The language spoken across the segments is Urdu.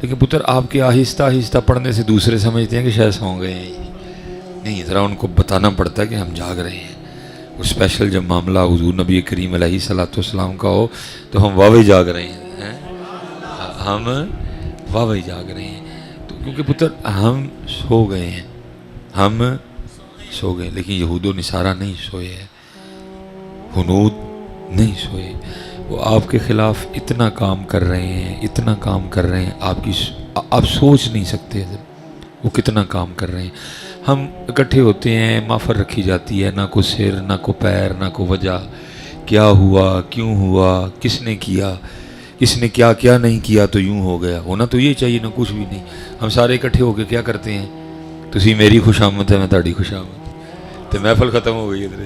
لیکن پتر آپ کے آہستہ آہستہ پڑھنے سے دوسرے سمجھتے ہیں کہ شاید سو گئے ہیں. نہیں، ذرا ان کو بتانا پڑتا ہے کہ ہم جاگ رہے ہیں. اور اسپیشل جب معاملہ حضور نبی کریم علیہ الصلوۃ والسلام کا ہو تو ہم واوی جاگ رہے ہیں. ہم واوی جاگ رہے ہیں تو کیونکہ پتر ہم سو گئے ہیں، ہم سو گئے. لیکن یہود و نصارہ نہیں سوئے ہیں، ہنود نہیں سوئے. وہ آپ کے خلاف اتنا کام کر رہے ہیں، اتنا کام کر رہے ہیں، آپ سوچ نہیں سکتے وہ کتنا کام کر رہے ہیں. ہم اکٹھے ہوتے ہیں، محفل رکھی جاتی ہے، نہ کو سر نہ کو پیر نہ کو وجہ، کیا ہوا کیوں ہوا، کس نے کیا، کس نے کیا کیا نہیں کیا تو یوں ہو گیا. ہونا تو یہ چاہیے، نہ کچھ بھی نہیں. ہم سارے اکٹھے ہو کے کیا کرتے ہیں؟ تسی میری خوش آمد ہے، میں تہاڈی خوش آمد، تو محفل ختم ہو گئی. ادھر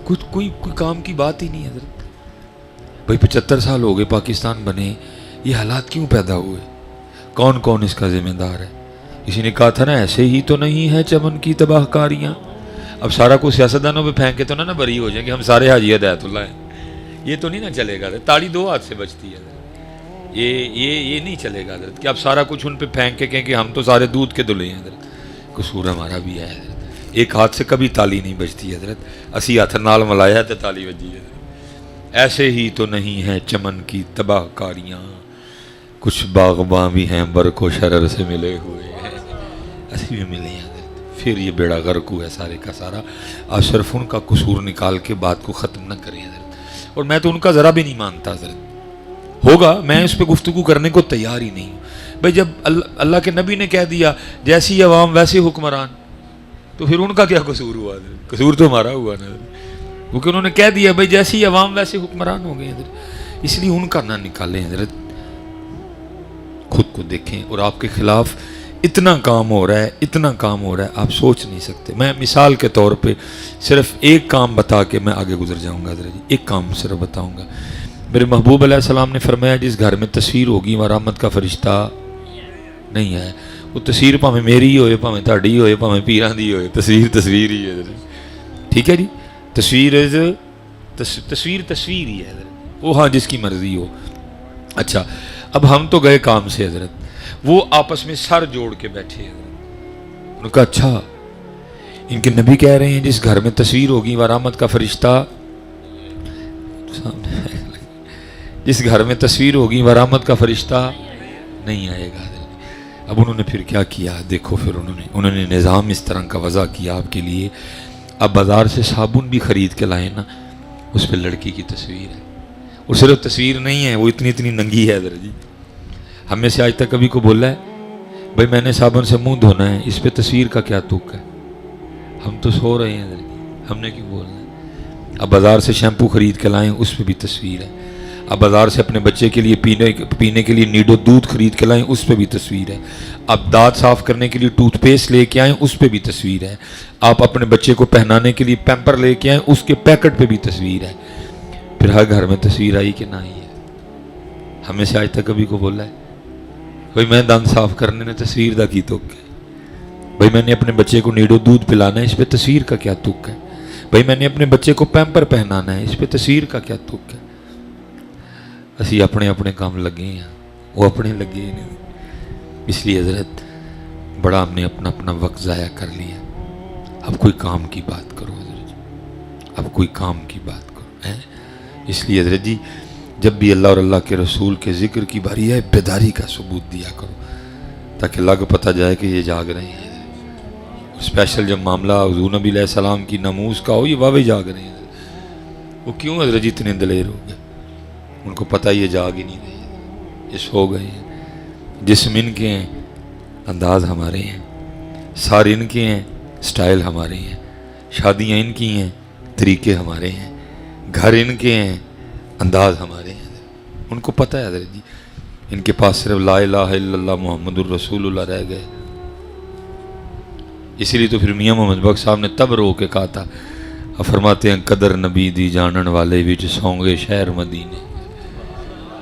کچھ کوئی کام کی بات ہی نہیں ہے. حضرت بھائی 75 سال ہو گئے پاکستان بنے، یہ حالات کیوں پیدا ہوئے؟ کون اس کا ذمہ دار ہے؟ کسی نے کہا تھا نا ایسے ہی تو نہیں ہے چمن کی تباہ کاریاں. اب سارا کچھ سیاستدانوں پہ پھینکے تو نہ بری ہو جائیں کہ ہم سارے حاجی ہدایت اللہ ہیں. یہ تو نہیں نا چلے گا. تاڑی دو ہاتھ سے بچتی ہے. یہ نہیں چلے گا حضرت کہ اب سارا کچھ ان پہ پھینک کے کہیں کہ ہم تو سارے دودھ کے دلے ہیں. حضرت قصور ہمارا بھی ہے حضرت. ایک ہاتھ سے کبھی تالی نہیں بجتی حضرت. اسی ہاتھ نال ملایا تو تالی بجی ہے. ایسے ہی تو نہیں ہے چمن کی تباہ کاریاں، کچھ باغباں بھی ہیں برق و شرر سے ملے ہوئے ہیں. ایسے بھی ملے ہیں. پھر یہ بیڑا غرق ہوا ہے سارے کا سارا. آپ صرف ان کا قصور نکال کے بات کو ختم نہ کریں حضرت. اور میں تو ان کا ذرا بھی نہیں مانتا حضرت. ہوگا میں اس پہ گفتگو کرنے کو تیار ہی نہیں ہوں. بھائی جب اللہ کے نبی نے کہہ دیا جیسی عوام ویسے حکمران، تو پھر ان کا کیا قصور ہوا حضرت؟ قصور تو ہمارا ہوا نا حضرت، کیونکہ انہوں نے کہہ دیا بھائی جیسی عوام ویسے حکمران ہو گئے حضرت. اس لیے ان کا نہ نکالیں حضرت. خود کو دیکھیں. اور آپ کے خلاف اتنا کام ہو رہا ہے، اتنا کام ہو رہا ہے، آپ سوچ نہیں سکتے. میں مثال کے طور پہ صرف ایک کام بتا کے میں آگے گزر جاؤں گا حضرت. ایک کام صرف بتاؤں گا. میرے محبوب علیہ السلام نے فرمایا جس گھر میں تصویر ہوگی وہاں رحمت کا فرشتہ نہیں ہے. وہ تصویر پاویں میری ہی ہوئے، پاویں تہاڈی ہوئے، پاویں پیراں دی ہوئے، تصویر ہی ہے. ٹھیک ہے جی. تصویر ہی ہے حضرت. وہ ہاں جس کی مرضی ہو. اچھا اب ہم تو گئے کام سے حضرت. وہ آپس میں سر جوڑ کے بیٹھے حضرت. انہوں نے کہا اچھا ان کے نبی کہہ رہے ہیں جس گھر میں تصویر ہوگی وہاں رحمت کا فرشتہ، جس گھر میں تصویر ہوگی وہاں رحمت کا فرشتہ نہیں آئے گا. اب انہوں نے پھر کیا کیا دیکھو. پھر انہوں نے نظام اس طرح کا وضع کیا آپ کے لیے. اب بازار سے صابن بھی خرید کے لائے نا، اس پہ لڑکی کی تصویر ہے. اور صرف تصویر نہیں ہے، وہ اتنی ننگی ہے حضرت جی. ہم میں سے آج تک کبھی کو بولا ہے بھائی میں نے صابن سے منہ دھونا ہے، اس پہ تصویر کا کیا تک ہے؟ ہم تو سو رہے ہیں حضرت، ہم نے کیوں بولنا ہے؟ اب بازار سے شیمپو خرید کے لائیں، اس پہ بھی تصویر ہے. اب بازار سے اپنے بچے کے لیے پینے کے لیے نیڈو دودھ خرید کے لائیں، اس پہ بھی تصویر ہے. اب دانت صاف کرنے کے لیے ٹوتھ پیسٹ لے کے آئیں، اس پہ بھی تصویر ہے. آپ اپنے بچے کو پہنانے کے لیے پیمپر لے کے آئیں، اس کے پیکٹ پہ بھی تصویر ہے. پھر ہر گھر میں تصویر آئی کہ نہ آئی ہے؟ ہمیں سے آج تک کبھی کو بولا ہے بھائی میں دانت صاف کرنے نے تصویر دا کی تک ہے؟ بھائی میں نے اپنے بچے کو نیڈو دودھ پلانا ہے، اس پہ تصویر کا کیا تک ہے؟ بھائی میں نے اپنے بچے کو پیمپر پہنانا ہے، اس پہ تصویر کا کیا تک ہے؟ اسی اپنے کام لگے ہیں، وہ اپنے لگے نہیں. اس لیے حضرت بڑا ہم نے اپنا وقت ضائع کر لیا. اب کوئی کام کی بات کرو حضرت، اب کوئی کام کی بات کرو. اس لیے حضرت جی جب بھی اللہ اور اللہ کے رسول کے ذکر کی باری ہے بیداری کا ثبوت دیا کرو تاکہ اللہ کو پتہ جائے کہ یہ جاگ رہے ہیں. اسپیشل جب معاملہ حضور نبی علیہ السلام کی ناموس کا ہو، یہ واوی جاگ رہے ہیں. وہ کیوں حضرت جی اتنے دلیر ہو گئے؟ ان کو پتہ یہ جاگ ہی نہیں رہے، یہ سو گئے ہیں. جسم ان کے ہیں، انداز ہمارے ہیں. سار ان کے ہیں، سٹائل ہمارے ہیں. شادیاں ان کی ہیں، طریقے ہمارے ہیں. گھر ان کے ہیں، انداز ہمارے ہیں. ان کو پتہ ہے حضرت جی ان کے پاس صرف لا الہ الا اللہ محمد الرسول اللہ رہ گئے. اسی لیے تو پھر میاں محمد بخش صاحب نے تب رو کے کہا تھا، فرماتے ہیں قدر نبی دی جانن والے وچ سونگے شہر مدینے.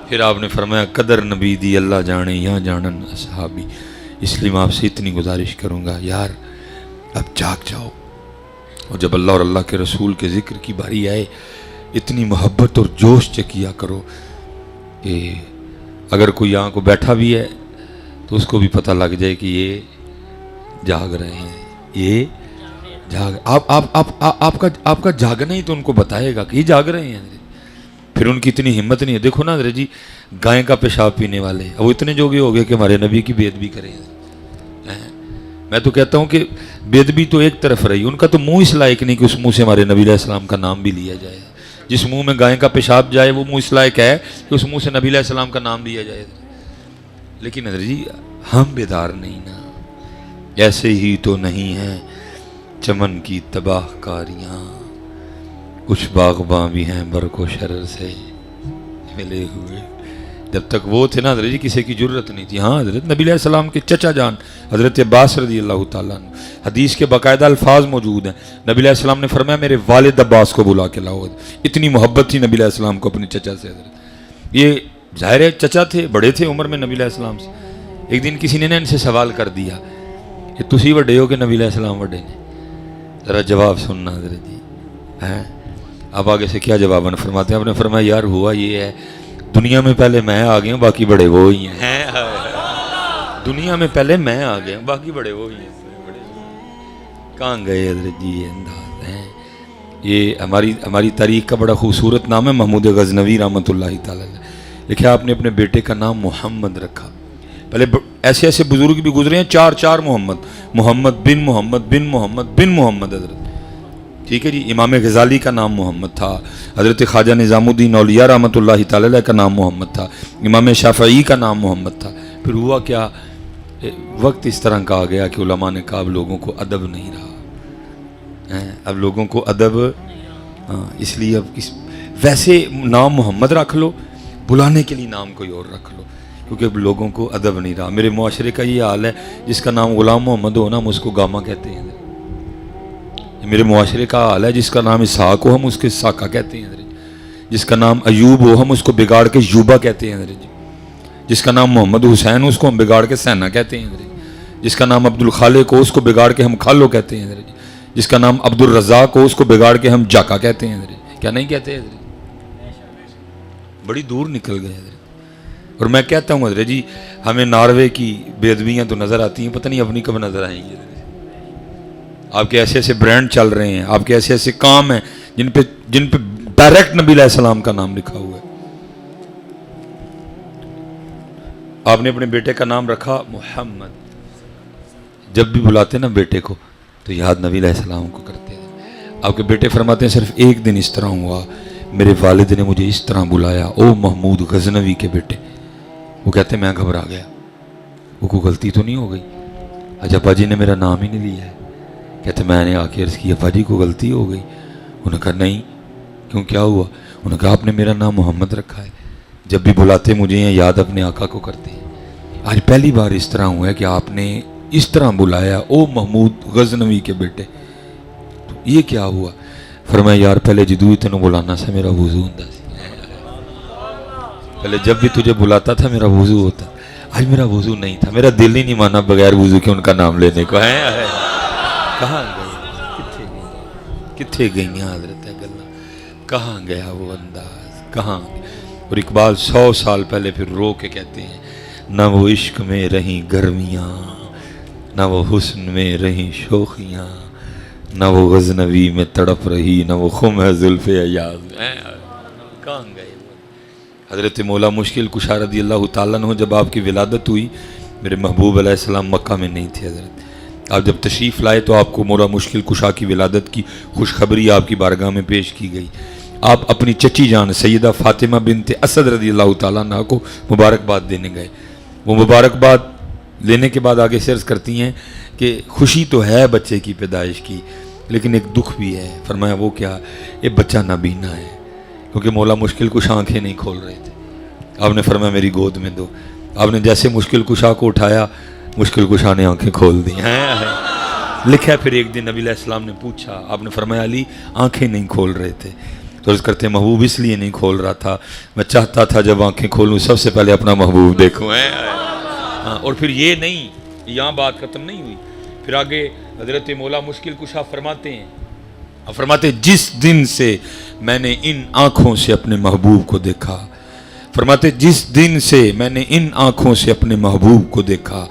پھر آپ نے فرمایا قدر نبی دی اللہ جانے یا جانن اصحابی. اس لیے میں آپ سے اتنی گزارش کروں گا یار اب جاگ جاؤ. اور جب اللہ اور اللہ کے رسول کے ذکر کی باری آئے اتنی محبت اور جوش سے کیا کرو کہ اگر کوئی یہاں کو بیٹھا بھی ہے تو اس کو بھی پتہ لگ جائے کہ یہ جاگ رہے ہیں، یہ جاگ آپ کا جاگنا ہی تو ان کو بتائے گا کہ یہ جاگ رہے ہیں۔ پھر ان کی اتنی ہمت نہیں ہے۔ دیکھو نا حضرت جی، گائے کا پیشاب پینے والے وہ اتنے جوگے ہو گئے کہ ہمارے نبی کی بے ادبی کریں۔ میں تو کہتا ہوں کہ بے ادبی تو ایک طرف رہی، ان کا تو منہ اس لائق نہیں کہ اس منہ سے ہمارے نبی علیہ السلام کا نام بھی لیا جائے۔ جس منہ میں گائے کا پیشاب جائے وہ منہ اس لائق ہے کہ اس منہ سے نبی علیہ السلام کا نام لیا جائے۔ لیکن حضرت جی ہم بیدار نہیں نا، ایسے ہی تو نہیں ہیں چمن کی تباہ کاریاں، کچھ باغباں بھی ہیں برق و شرر سے ملے ہوئے۔ جب تک وہ تھے نا حضرت جی کسی کی جرت نہیں تھی۔ ہاں حضرت نبی علیہ السلام کے چچا جان حضرت عباس رضی اللہ تعالیٰ عنہ، حدیث کے باقاعدہ الفاظ موجود ہیں، نبی علیہ السلام نے فرمایا میرے والد عباس کو بلا کے لاؤ۔ اتنی محبت تھی نبی علیہ السلام کو اپنے چچا سے حضرت۔ یہ ظاہر ہے چچا تھے، بڑے تھے عمر میں نبی علیہ السلام سے۔ ایک دن کسی نے ان سے سوال کر دیا کہ تسی وڈے ہو کہ نبی علیہ السلام وڈے نے؟ ذرا جواب سننا حضرت جی ہیں۔ اب آگے سے کیا جواب فرماتے ہیں؟ آپ نے فرمایا یار ہوا یہ ہے، دنیا میں پہلے میں آ گیا ہوں باقی بڑے وہ ہی ہیں۔ دنیا میں پہلے میں آ گیا ہوں باقی بڑے وہ ہی ہیں۔ کہاں گئے حضرت جی یہ انداز ہیں؟ یہ ہماری تاریخ کا بڑا خوبصورت نام ہے محمود غزنوی رحمۃ اللہ تعالی علیہ۔ لکھا آپ نے اپنے بیٹے کا نام محمد رکھا۔ پہلے ایسے ایسے بزرگ بھی گزرے ہیں، چار محمد بن محمد بن محمد بن محمد حضرت، ٹھیک ہے جی۔ امام غزالی کا نام محمد تھا، حضرت خواجہ نظام الدین اولیاء رحمۃ اللہ تعالی علیہ کا نام محمد تھا، امام شافعی کا نام محمد تھا۔ پھر ہوا کیا، وقت اس طرح کا آ گیا کہ علماء نے کہا اب لوگوں کو ادب نہیں رہا، اب لوگوں کو ادب، اس لیے اب ویسے نام محمد رکھ لو، بلانے کے لیے نام کوئی اور رکھ لو، کیونکہ اب لوگوں کو ادب نہیں رہا۔ میرے معاشرے کا یہ حال ہے، جس کا نام غلام محمد ہو نا ہم اس کو گاما کہتے ہیں۔ میرے معاشرے کا حال ہے، جس کا نام اسحاق ہو ہم اس کے ساکا کہتے ہیں حضرت، جس کا نام ایوب ہو ہم اس کو بگاڑ کے یوبا کہتے ہیں حضرت، جس کا نام محمد حسین ہو اس کو ہم بگاڑ کے سینا کہتے ہیں حضرت، جس کا نام عبد الخالق ہو اس کو بگاڑ کے ہم خالو کہتے ہیں حضرت، جس کا نام عبد الرزاق ہو اس کو بگاڑ کے ہم جاکا کہتے ہیں حضرت۔ کیا نہیں کہتے حضرت؟ بڑی دور نکل گئے حضرت۔ اور میں کہتا ہوں حضرت جی ہمیں ناروے کی بے ادبیاں تو نظر آتی ہیں، پتہ نہیں اپنی کب نظر آئیں گی۔ آپ کے ایسے ایسے برانڈ چل رہے ہیں، آپ کے ایسے ایسے کام ہیں جن پہ ڈائریکٹ نبی علیہ السلام کا نام لکھا ہوا ہے۔ آپ نے اپنے بیٹے کا نام رکھا محمد، جب بھی بلاتے نا بیٹے کو تو یاد نبی علیہ السلام کو کرتے ہیں۔ آپ کے بیٹے فرماتے ہیں صرف ایک دن اس طرح ہوا میرے والد نے مجھے اس طرح بلایا، او محمود غزنوی کے بیٹے۔ وہ کہتے میں گھبرا گیا، وہ کوئی غلطی تو نہیں ہو گئی؟ اچھا ابا جی نے میرا نام ہی نہیں لیا ہے۔ کہتے میں نے آ کے عرض کی ابا جی کو غلطی ہو گئی؟ انہوں نے کہا نہیں، کیوں کیا ہوا؟ انہوں نے کہا آپ نے میرا نام محمد رکھا ہے، جب بھی بلاتے مجھے ہیں یاد اپنے آقا کو کرتے ہیں۔ آج پہلی بار اس طرح ہوا ہے کہ آپ نے اس طرح بلایا، او محمود غزنوی کے بیٹے۔ تو یہ کیا ہوا؟ فرمایا یار پہلے جدو تینوں بلانا سا میرا وضو ہوتا سی، پہلے جب بھی تجھے بلاتا تھا میرا وضو ہوتا، آج میرا وضو نہیں تھا، میرا دل ہی نہیں مانا بغیر وضو کے ان کا نام لینے کو۔ ہے کہاں گئے، کتھے گئیاں حضرت گلاں، کہاں گیا وہ انداز، کہاں؟ اور اقبال 100 سال پہلے پھر رو کے کہتے ہیں نہ وہ عشق میں رہیں گرمیاں، نہ وہ حسن میں رہیں شوخیاں، نہ وہ غزنوی میں تڑپ رہی، نہ وہ خم ہے زلف ایاز۔ کہاں گئے؟ حضرت مولا مشکل کشا رضی اللہ تعالیٰ عنہ جب آپ کی ولادت ہوئی، میرے محبوب علیہ السلام مکہ میں نہیں تھے حضرت۔ آپ جب تشریف لائے تو آپ کو مولا مشکل کشا کی ولادت کی خوشخبری آپ کی بارگاہ میں پیش کی گئی۔ آپ اپنی چچی جان سیدہ فاطمہ بنت اسد رضی اللہ تعالیٰ عنہ کو مبارکباد دینے گئے۔ وہ مبارکباد لینے کے بعد آگے سرز کرتی ہیں کہ خوشی تو ہے بچے کی پیدائش کی، لیکن ایک دکھ بھی ہے۔ فرمایا وہ کیا؟ یہ بچہ نابینا ہے، کیونکہ مولا مشکل کشا آنکھیں نہیں کھول رہے تھے۔ آپ نے فرمایا میری گود میں دو۔ آپ نے جیسے مشکل کشا کو اٹھایا، مشکل کشا نے آنکھیں کھول دی۔ لکھا پھر ایک دن نبی علیہ السلام نے پوچھا، آپ نے فرمایا علی آنکھیں نہیں کھول رہے تھے، تو عرض کرتے محبوب اس لیے نہیں کھول رہا تھا، میں چاہتا تھا جب آنکھیں کھولوں سب سے پہلے اپنا محبوب دیکھوں۔ اور پھر یہ نہیں، یہاں بات ختم نہیں ہوئی، پھر آگے حضرت مولا مشکل کشا فرماتے ہیں جس دن سے میں نے ان آنکھوں سے اپنے محبوب کو دیکھا فرماتے جس دن سے میں نے ان آنکھوں سے اپنے محبوب کو دیکھا،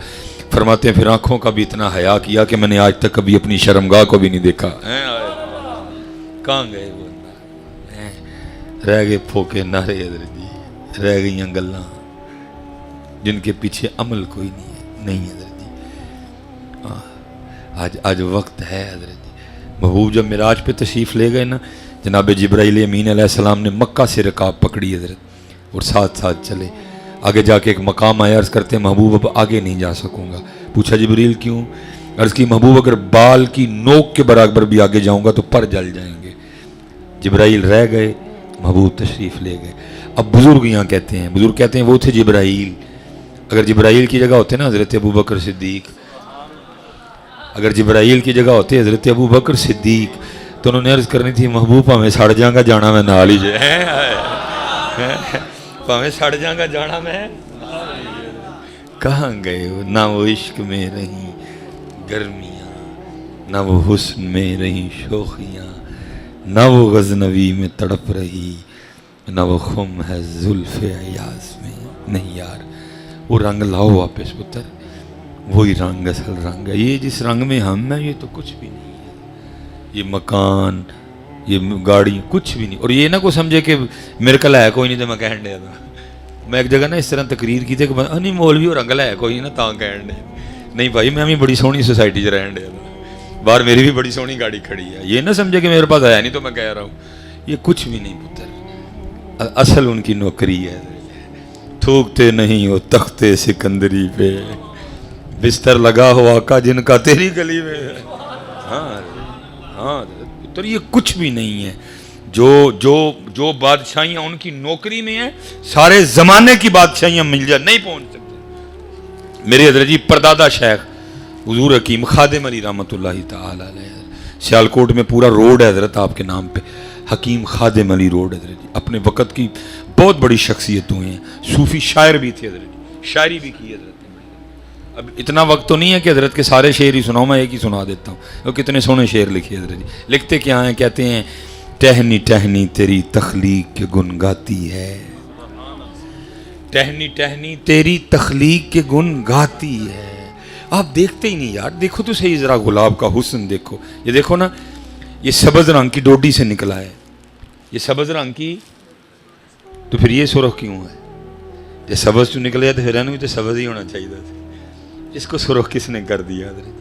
فرماتے ہیں پھر آنکھوں کا بھی اتنا حیا کیا کہ میں نے آج تک کبھی اپنی شرمگاہ کو بھی نہیں دیکھا۔ کہاں گئے وہ؟ رہ گئے پھوکے نعرے حضرت جی، رہ گئیاں گلاں جن کے پیچھے عمل کوئی نہیں حضرت جی۔ آج وقت ہے حضرت جی۔ محبوب جب معراج پہ تشریف لے گئے نا، جناب جبرائیل امین علیہ السلام نے مکہ سے رکاب پکڑی حضرت، اور ساتھ ساتھ چلے۔ آگے جا کے ایک مقام آیا، عرض کرتے ہیں محبوب اب آگے نہیں جا سکوں گا۔ پوچھا جبریل کیوں؟ عرض کی محبوب اگر بال کی نوک کے برابر بھی آگے جاؤں گا تو پر جل جائیں گے۔ جبرائیل رہ گئے، محبوب تشریف لے گئے۔ اب بزرگ یہاں کہتے ہیں، بزرگ کہتے ہیں وہ تھے جبرائیل، اگر جبرائیل کی جگہ ہوتے نا حضرت ابو بکر صدیق، اگر جبرائیل کی جگہ ہوتے حضرت ابو بکر صدیق تو انہوں نے عرض کرنی تھی محبوب ہمیں سڑ جاؤں گا جانا میں نال ہی جائے، ہمیں سڑ جاؤں گا جانا میں۔ کہاں گئے ہو؟ نہ وہ عشق میں رہیں گرمیاں، نہ وہ حسن میں رہیں شوخیاں، نہ وہ غزنوی میں تڑپ رہی، نہ وہ خم ہے زلف ایاز میں۔ نہیں یار، وہ رنگ لاؤ واپس پتر، وہی رنگ اصل رنگ ہے۔ یہ جس رنگ میں ہم ہیں یہ تو کچھ بھی نہیں ہے، یہ مکان، یہ گاڑی کچھ بھی نہیں۔ اور یہ نہ کوئی سمجھے کہ میرے کل ہے کوئی نہیں تو میں کہن دیا تھا۔ میں ایک جگہ نا اس طرح تقریر کی تھی کہ نہیں مولوی اور رنگل ہے کوئی نہ تاں کہن دے، نہیں بھائی میں بھی بڑی سونی سوسائٹی 'چ رہن دیا تھا، باہر میری بھی بڑی سونی گاڑی کھڑی ہے۔ یہ نہ سمجھے کہ میرے پاس ہے نہیں تو میں کہہ رہا ہوں، یہ کچھ بھی نہیں پتر، اصل ان کی نوکری ہے۔ تھوکتے نہیں ہو تختے سکندری پہ، بستر لگا ہو آقا جن کا تیری گلی میں۔ ہاں پتر یہ کچھ بھی نہیں ہے۔ جو بادشاہیاں ان کی نوکری میں ہیں، سارے زمانے کی بادشاہیاں مل جائے نہیں پہنچ سکتے۔ میرے حضرت جی پردادا شیخ حضور حکیم خادم علی رحمۃ اللہ تعالی علیہ، سیالکوٹ میں پورا روڈ ہے حضرت آپ کے نام پہ، حکیم خادم علی روڈ حضرت جی، اپنے وقت کی بہت بڑی شخصیت ہوئی ہیں، صوفی شاعر بھی تھے حضرت جی، شاعری بھی کی حضرت۔ اب اتنا وقت تو نہیں ہے کہ حضرت کے سارے شعر ہی سناؤں، میں ایک ہی سنا دیتا ہوں، وہ کتنے سونے شعر لکھے حضرت جی۔ لکھتے کیا ہیں؟ کہتے ہیں ٹہنی ٹہنی تیری تخلیق کے گن گاتی ہے، ٹہنی ٹہنی تیری تخلیق کے گن گاتی ہے۔ آپ دیکھتے ہی نہیں یار، دیکھو تو صحیح ذرا گلاب کا حسن دیکھو، یہ دیکھو نا، یہ سبز رنگ کی ڈوڈی سے نکلا ہے، یہ سبز رنگ کی، تو پھر یہ سرخ کیوں ہے؟ جب سبز تو نکلے ہے تو پھر بھی تو سبز ہی ہونا چاہیے تھا، اس کو سرخ کس نے کر دیا حضرت جی؟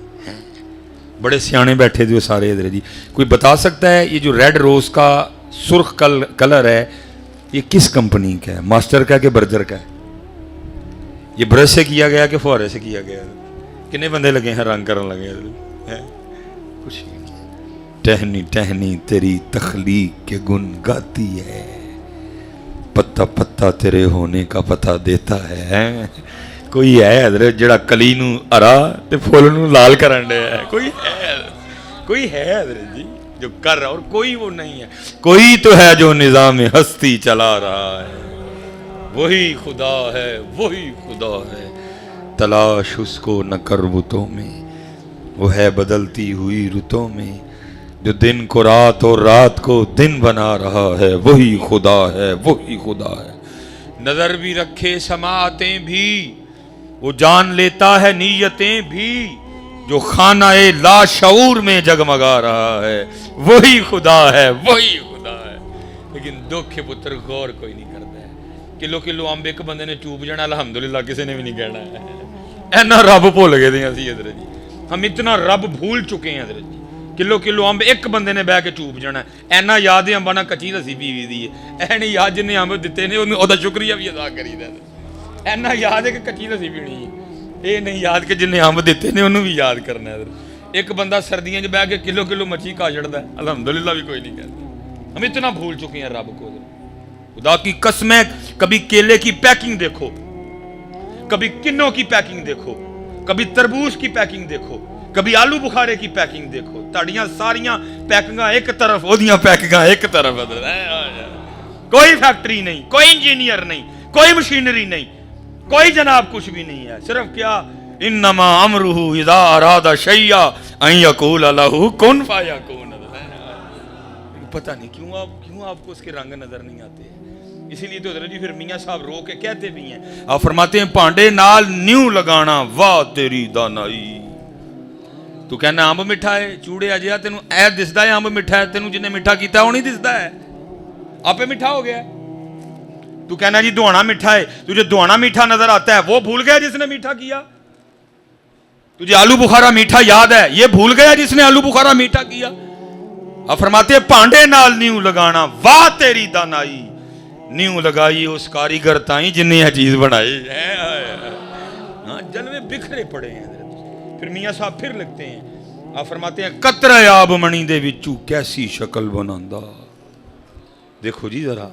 بڑے سیانے بیٹھے تھے وہ سارے حضرت جی۔ کوئی بتا سکتا ہے یہ جو ریڈ روز کا سرخ کلر ہے یہ کس کمپنی کا ہے؟ ماسٹر کا کہ برجر کا ہے؟ یہ برش سے کیا گیا کہ فوارے سے کیا گیا؟ کتنے بندے لگے ہیں رنگ کرنے لگے ہیں؟ کچھ نہیں۔ ٹہنی ٹہنی تیری تخلیق کے گن گاتی ہے، پتا پتا تیرے ہونے کا پتہ دیتا ہے۔ کوئی ہے حضرت جڑا کلی نو ہرا تے پھول نو لال کرن دے ہے؟ کوئی ہے حضرت جی جو کر رہا، اور کوئی وہ نہیں ہے۔ کوئی تو ہے جو نظام ہستی چلا رہا ہے، وہی خدا ہے، وہی خدا ہے۔ تلاش اس کو نہ کر بتوں میں، وہ ہے بدلتی ہوئی رتوں میں، جو دن کو رات اور رات کو دن بنا رہا ہے، وہی خدا ہے، وہی خدا ہے۔ نظر بھی رکھے سماعتیں بھی، وہ جان لیتا ہے نیتیں بھی، جو خانہ لا شعور میں جگمگا رہا ہے، وہی خدا ہے، وہی خدا ہے۔ لیکن دکھ پتر غور کوئی نہیں کرتا ہے۔ کلو کلو امب ایک بندے نے چوب جانا الحمدللہ کسی نے بھی نہیں کہنا ہے۔ اینا رب بھول گئے تھے اسی حضرت جی، ہم اتنا رب بھول چکے ہیں حضرت جی۔ کلو کلو امب ایک بندے نے بہ کے چوب جانا ہے، اینا یاد ہے امبا نہ کچی لسی پیوی دی ہے، اے نہیں یاد جن نے امب دیتے نے او دا شکریہ بھی ادا کری دا، اینا یاد ہے کہ کچی لسی پینی ہے، اے نہیں یاد کہ جن نے امب دیتے نے انہوں بھی یاد کرنا ہے۔ ایک بندہ سردیاں بہ کے کلو کلو مچھی کھا چڑھتا ہے، الحمدللہ بھی کوئی نہیں کہتا۔ ہم اتنا بھول چکے ہیں رب کو۔ خدا کی قسم ہے، کبھی کیلے کی پیکنگ دیکھو، کبھی کنوں کی پیکنگ دیکھو، کبھی تربوز کی پیکنگ دیکھو، کبھی آلو بخارے کی پیکنگ دیکھو، تاڑیاں ساریاں پیکنگاں ایک طرف، اودیاں پیکنگاں ایک طرف۔ کوئی فیکٹری نہیں، کوئی انجینئر نہیں، کوئی مشینری نہیں، کوئی جناب کچھ بھی نہیں ہے، صرف کیا انما امرہ اذا اراد شیئا ان یقول لہ کن فیکون۔ پتہ نہیں کیوں آپ کو اس کے رنگ نظر نہیں آتے ہیں، اسی لیے تو حضرت جی پھر میاں صاحب رو کے کہتے بھی ہیں, آپ فرماتے ہیں پانڈے نال نیو لگانا واہ تیری دانائی. تو کہنا امب میٹھا ہے, چوڑے اجیا تینوں اے دسدا ہے امب میٹھا ہے, تینوں جن نے میٹھا کیتا وہ نہیں دسدا ہے, آپ میٹھا ہو گیا. تو کہنا جی دوانا میٹھا ہے, تجھے دوانا میٹھا نظر آتا ہے, وہ بھول گیا جس نے میٹھا کیا. تجھے آلو بخارا میٹھا یاد ہے, یہ بھول گیا جس نے آلو بخارا میٹھا کیا. آپ فرماتے ہیں پانڈے نال نیو لگانا واہ تیری دانائی, نیو لگائی اس کاریگر تائیں جن نے یہ چیز بنائی. جلوے بکھرے پڑے ہیں. پھر میاں صاحب پھر لکھتے ہیں, آپ فرماتے ہیں قطرہ آب منی دے وچوں کیسی شکل بناندا. دیکھو جی ذرا,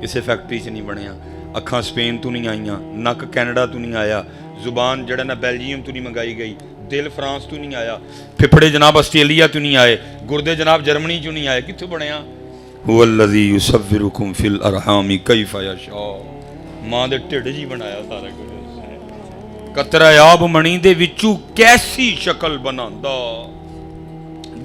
اسے فیکٹری سے نہیں بنیا, اکھاں سپین تو نہیں آئیاں, نک کینیڈا تو نہیں آیا, زبان جڑا نا بیلجیم تو نہیں منگائی گئی, دل فرانس تو نہیں آیا, پھپڑے جناب آسٹریلیا تو نہیں آئے, گردے جناب جرمنی تو نہیں آئے, کتھوں بنیا؟ هو الذی یصورکم فی الارحام کیف یشاء. ماں دے ٹھڈ جی بنایا سارا کچھ. قطرہ آب منی دے وچوں کیسی شکل بناندا.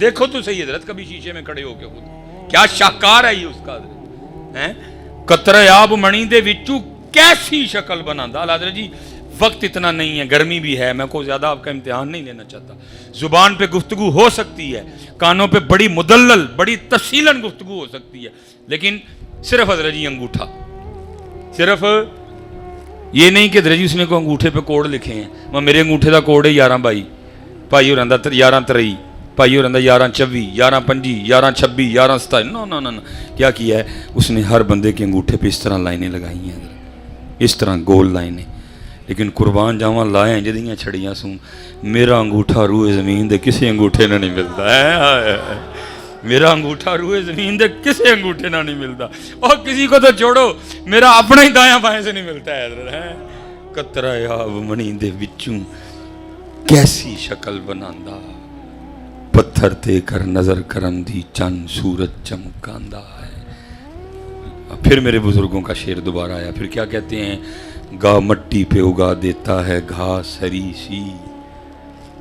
دیکھو تو صحیح حضرت کبھی شیشے میں کھڑے ہو کے خود, کیا شاہکار ہے یہ اس کا حضرت. قطرہ آب منی دے وچوں کیسی شکل بناندا. حضرت جی وقت اتنا نہیں ہے, گرمی بھی ہے, میں کو زیادہ آپ کا امتحان نہیں لینا چاہتا. زبان پہ گفتگو ہو سکتی ہے, کانوں پہ بڑی مدلل بڑی تفصیلاً گفتگو ہو سکتی ہے, لیکن صرف حضرت جی انگوٹھا, صرف یہ نہیں کہ حضرت جی اس نے کوئی انگوٹھے پہ کوڈ لکھے ہیں, میں میرے انگوٹھے دا کوڈ ہے 11/22, بھائی ہو رہندا 11/23, بھائی ہو رہندا 11/24, 11/25, 11/26, 11/27. نو نو نو, کیا ہے اس نے ہر بندے کے انگوٹھے پہ اس طرح لائنیں لگائی ہیں, اس طرح گول لائنیں. لیکن قربان جاواں لائیں جدیاں چھڑیاں سوں, میرا انگوٹھا روئے زمین دے کسی انگوٹھے نہ نہیں ملتا ہے. میرا انگوٹھا روئے زمین دے کسی انگوٹھے نہ نہیں ملتا, اور کسی کو تو چھوڑو میرا اپنا ہی دایاں بائیں سے نہیں ملتا ہے حضرت. قطرہ آب منی دے وچوں کیسی شکل بناندا, پتھر تے کر نظر کرم دی چند سورج چمکاندا ہے. پھر میرے بزرگوں کا شعر دوبارہ آیا, پھر کیا کہتے ہیں, گاہ مٹی پہ اگا دیتا ہے گھاس ہری سی,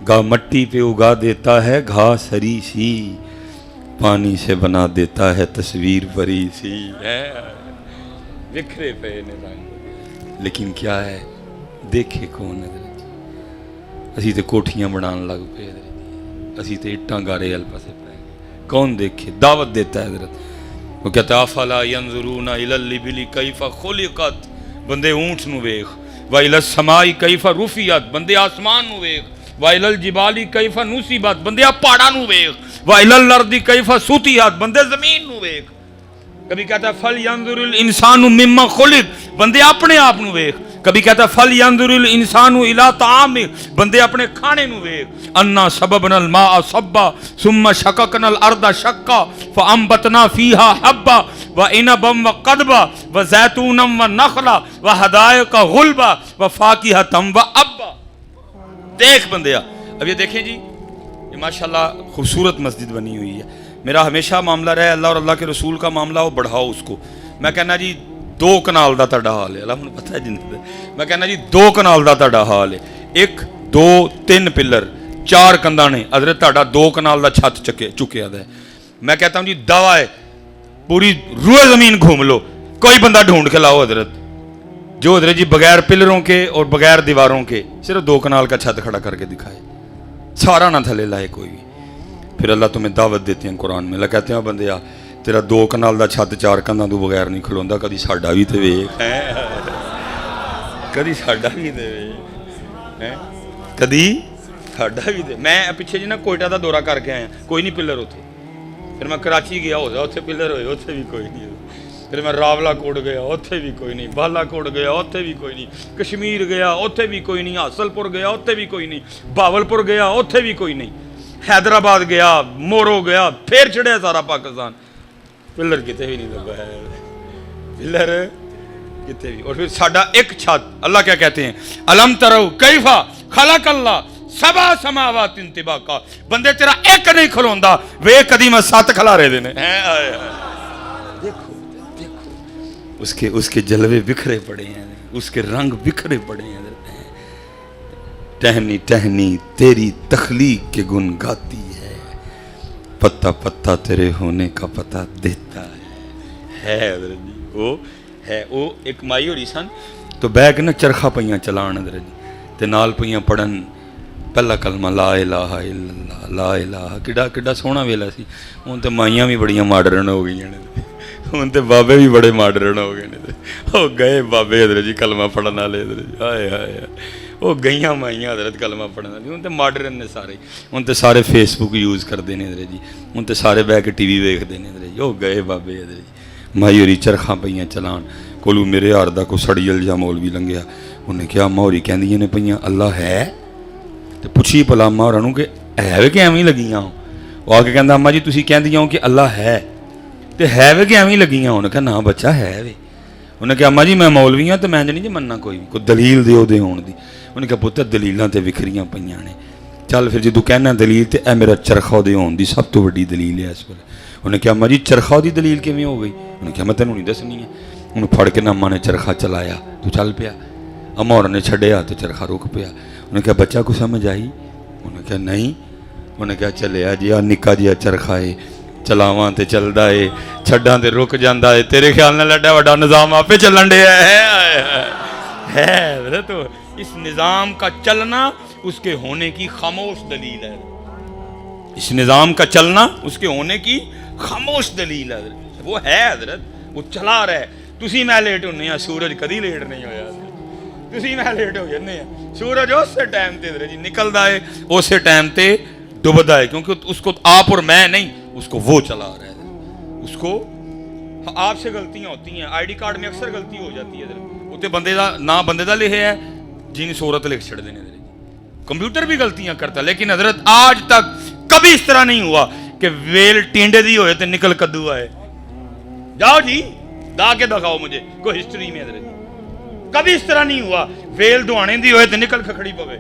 گاہ مٹی پہ اگا دیتا ہے گھاس ہری سی, پانی سے بنا دیتا ہے تصویر بری سی. بکھرے پہ نظام, لیکن کیا ہے دیکھے کون حضرت. اسی تے کوٹھیاں بنان لگ پے حضرت, اسی تے اٹاں گارے ال پاسے پے, کون دیکھے. دعوت دیتا ہے حضرت, وہ کہتا ہے افلا ینظرون الی الابل کیف خلقت, بندے اونٹ نو ویکھ, وَإِلَى السَّمَاءِ كَيْفَ رُفِعَتْ, بندے آسمان نو ویکھ, وَإِلَى الْجِبَالِ كَيْفَ نُصِبَتْ, بندے پہاڑاں نو ویکھ, وَإِلَى الْأَرْضِ كَيْفَ سُطِحَتْ, بندے زمین نو ویکھ. کبھی کہتا ہے فَلْيَنظُرِ الْإِنسَانُ مِمَّا خُلِقَ, بندے اپنے آپ نو ویکھ. کبھی کہتا ہے فَلْيَنظُرِ الْإِنسَانُ إِلَىٰ طَعَامِهِ, بندے اپنے کھانے نو ویکھ. أَنَّا صَبَبْنَا الْمَاءَ صَبًّا ثُمَّ شَقَقْنَا الْأَرْضَ شَقًّا فَأَنبَتْنَا فِيهَا حَبًّا وَعِنَبًا وَقَضْبًا وَزَيْتُونًا وَنَخْلًا وَحَدَائِقَ غُلْبًا وَفَاكِهَةً وَأَبًّا. دیکھ بندیا, اب یہ دیکھیں جی, یہ ماشاءاللہ خوبصورت مسجد بنی ہوئی ہے. میرا ہمیشہ معاملہ رہے اللہ اور اللہ کے رسول کا معاملہ ہو, بڑھاؤ اس کو. میں کہنا جی 2 کنال دا تڑا حال ہے, اللہ مجھے پتہ ہے جن میں کہنا جی 2 کنال دا تڑا حال ہے, 1 2 3 پلر 4 کندھاں نے حضرت, تہاڈا 2 کنال دا چھت چکیا ہے. میں کہتا ہوں جی دعویٰ ہے پوری روئے زمین گھوم لو, کوئی بندہ ڈھونڈ کے لاؤ حضرت جو حضرت جی بغیر پلروں کے اور بغیر دیواروں کے صرف 2 کنال کا چھت کھڑا کر کے دکھائے, سارا نہ تھلے لائے کوئی بھی. پھر اللہ تمہیں دعوت دیتے ہیں قرآن میں, اللہ کہتے ہیں بندیا تیرا 2 کنال دا چھت 4 کندھاں تو بغیر نہیں کھلوندا, کدی ساڈا بھی تے ویکھ, کدی ساڈا بھی تے ویکھ, کدی ساڈا بھی تے. میں پیچھے جی نا کوئٹہ دا دورہ کر کے آیا, کوئی نہیں پلر اتنے. پھر میں کراچی گیا, ہو جا اتنے پلر ہوئے, اتنے بھی کوئی نہیں. پھر میں راولا کوٹ گیا, اتنے بھی کوئی نہیں. بالا کوٹ گیا, اتنے بھی کوئی نہیں. کشمیر گیا, اتنے بھی کوئی نہیں. حاصل پور گیا, اتنے بھی کوئی نہیں. باول پور گیا, اتنے بھی کوئی نہیں. حیدرآباد گیا, مورو گیا, پھر چڑھیا سارا پاکستان, پلر کتے بھی نہیں لگا ہے, پلر کتے بھی. اور پھر ساڈا ایک چھت, اللہ کیا کہتے ہیں, الم ترو کیفا خلق اللہ سبع سماوات طباقا, بندے تیرا ایک نہیں کھلوندا, وے کدی میں 7 کھلا رہے دینے. دیکھو دیکھو اس کے جلوے بکھرے پڑے ہیں, اس کے رنگ بکھرے پڑے ہیں. ٹہنی ٹہنی تیری تخلیق کے گن گاتی ہے, پتا پتا تیرے ہونے کا پتہ دیتا ہے. حضرت جی وہ ہے وہ ایک مائی ہوری سن تو بہ کے نا چرخا پئیاں چلان ادھر جی تے نال پئیاں پڑھن پہلا کلمہ لا الہ الا اللہ لا الہ کڈا سوہنا ویلا سی ہن تے مائیاں بھی بڑیاں ماڈرن ہو گئی نے ہن تے بابے بھی بڑے ماڈرن ہو گئے نے او گئے بابے ادھر جی کلمہ پڑھن والے ادھر جی ہائے ہائے وہ گئیاں مائیاں حضرت کلمہ پڑھن والی ہن تے ماڈرن نے سارے ہن تے سارے فیس بک یوز کرتے ہیں ادھر جی ہن تے سارے بہ کے ٹی وی ویکھتے ہیں ادھر جی وہ گئے بابے ادھر جی مائی ہوری چرخاں پئیاں چلان کولو میرے ہار دا کوئی سڑیل جا مولوی لنگیا انہیں کیا ماں ہوری کہندیاں نے پئیاں اللہ ہے تے پوچھی پلا اماں ہوراں نوں کہ ہے وے کہ ایویں لگیاں وہ آ کے کہندا اماں جی تسی کہندیاں ہو کہ اللہ ہے تے ہے وے کہ ایویں لگیاں انہیں کہا نا بچہ ہے وے انہیں کہا اماں جی میں مولوی ہاں تے میں نہیں جی مننا کوئی دلیل دیو دے ہون دی انہیں کہا پتر دلیلاں تے وکھریاں پئیاں نے چل پھر جدوں کہنا دلیل تے اے میرا چرخا دے ہون دی سب تو وڈی دلیل ہے اس ویلے انہیں کہا اماں جی چرخا دی دلیل کیویں ہو گئی انہیں کہا میں تینوں نہیں دسنی ہے انہوں پھڑ کے نا اماں نے چرخا چلایا تو چل پیا اماں ہوراں نے چھڈیا تو چرخا رک پیا انہیں کہا بچہ کو سمجھ آئی انہیں کہا نہیں انہیں کہا چلیا جی آ نکا جیا چرخا ہے چلاواں تے چلدا ہے چھڈاں تے رک جاندا ہے تیرے خیال نال ایڈا وڈا نظام آپے چلن ڈیا ہے تو اس نظام کا چلنا اس کے ہونے کی خاموش دلیل ہے اس نظام کا چلنا اس کے ہونے کی خاموش دلیل ہے وہ ہے حضرت وہ چلا رہا ہے تسی میں لیٹ ہونے ہیں سورج کدی لیٹ نہیں ہویا تسی میں لیٹ ہو جانے ہیں سورج اسی ٹائم تے جی نکلدا ہے اسی ٹائم تے ڈوبدا ہے کیونکہ اس کو آپ اور میں نہیں اس کو وہ چلا رہا ہے اس کو آپ سے غلطیاں ہوتی ہیں آئی ڈی کارڈ میں اکثر غلطی ہو جاتی ہے اتنے بندے دا نا بندے دا لکھے ہے جن صورت لکھ چھڑ دینے کمپیوٹر بھی غلطیاں کرتا لیکن حضرت آج تک کبھی اس طرح نہیں ہوا کہ ویل ٹینڈے دی ہوئے تو نکل کدو آئے جاؤ جی دا کے دکھاؤ مجھے کوئی ہسٹری میں حضرت کبھی اس طرح نہیں ہوا ویل دوانے دی ہوئے تو نکل کھکڑی پوے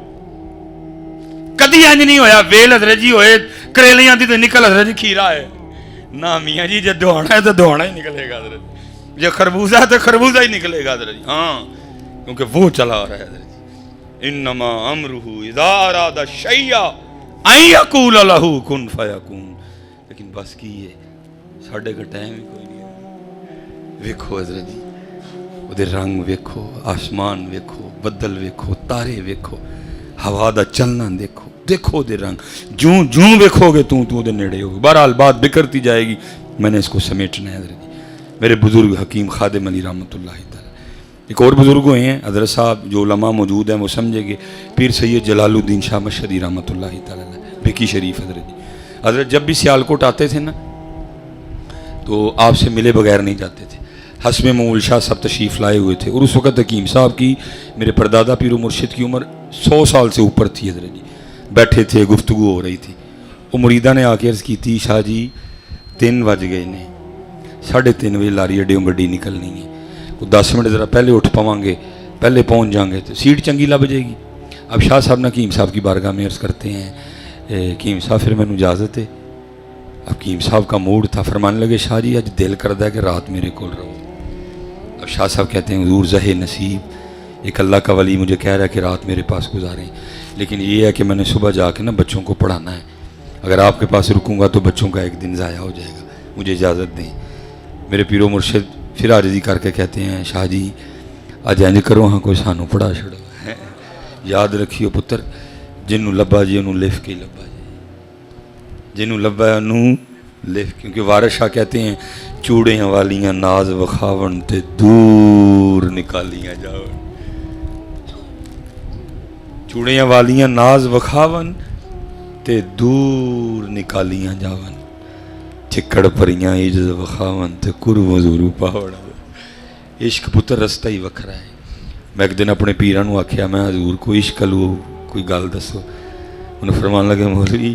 کدی انج نہیں ہویا ویل حضرت جی ہوئے کریلیاں دی تو نکل حضرت جی کھیرا ہے نا میاں جی جب دوانا ہے تو دوانا ہی نکلے گا حضرت جب خربوزہ ہے تو خربوزہ ہی نکلے گا حضرت جی ہاں کیونکہ وہ چلا رہا ہے حضرت جی انما امرہ اذا اراد شیئا ان یقول لہ کن فیکون لیکن بس کی ہے ساڈے کا ٹائم ہی کوئی نہیں ویکھو حضرت جی وہ دے رنگ ویکھو آسمان ویکھو بدل ویکھو تارے ویکھو ہوا دا چلنا دیکھو دیکھو دے رنگ جوں ویکھو گے تو دے نیڑے ہوگی بہرحال بات بکھرتی جائے گی میں نے اس کو سمیٹنا ہے حضرت جی میرے بزرگ حکیم خادم علی رحمۃ اللہ تعالی ایک اور بزرگ ہوئے ہیں حضرت صاحب جو علماء موجود ہیں وہ سمجھے گے پیر سید جلال الدین شاہ مشہدی رحمۃ اللہ تعالی بکی شریف حضرت جی حضرت جب بھی سیالکوٹ آتے تھے نا تو آپ سے ملے بغیر نہیں جاتے تھے حسب معمول شاہ صاحب تشریف لائے ہوئے تھے اور اس وقت حکیم صاحب کی میرے پردادا پیر و مرشد کی عمر 100 سال سے اوپر تھی حضرت جی بیٹھے تھے گفتگو ہو رہی تھی وہ مریدہ نے آ کے عرض کی تھی شاہ جی 3 بج گئے نے 3:30 بجے لاری اڈیوں گڈی نکلنی ہے وہ 10 منٹ ذرا پہلے اٹھ پاؤں گے پہلے پہنچ جائیں گے تو سیٹ چنگی لب جائے گی اب شاہ صاحب نے حکیم صاحب کی بارگاہ میں عرض کرتے ہیں حکیم صاحب پھر میں نے اجازت ہے حکیم صاحب کا موڈ تھا فرمانے لگے شاہ جی آج دل کرتا ہے کہ رات میرے کول رہو اب شاہ صاحب کہتے ہیں حضور زہ نصیب ایک اللہ کا ولی مجھے کہہ رہا ہے کہ رات میرے پاس گزاریں لیکن یہ ہے کہ میں نے صبح جا کے نا بچوں کو پڑھانا ہے اگر آپ کے پاس رکوں گا تو بچوں کا ایک دن ضائع ہو جائے گا مجھے اجازت دیں میرے پیر و مرشد پھر عارضی کر کے کہتے ہیں شاہ جی اج انج کرو ہاں کوئی سانو پڑھا چھڑو یاد رکھیو پتر جنوں لبا جی انہوں لکھ کے لبا جی جنوں لبا ہے انہوں لکھ کیونکہ وارث شاہ کہتے ہیں چوڑیاں والیاں ناز وکھاون تے دور نکالیاں جاون چوڑیاں والیاں ناز وکھاون تے دور نکالیاں جاون چکڑ پریاں عجز وکھاون تے قرب حضور پاوڑ عشق پتر رستہ ہی وکھرا ہے میں ایک دن اپنے پیراں نوں آکھیا میں حضور کوئی عشق لو کوئی گل دسو انہوں فرمان لگے مولوی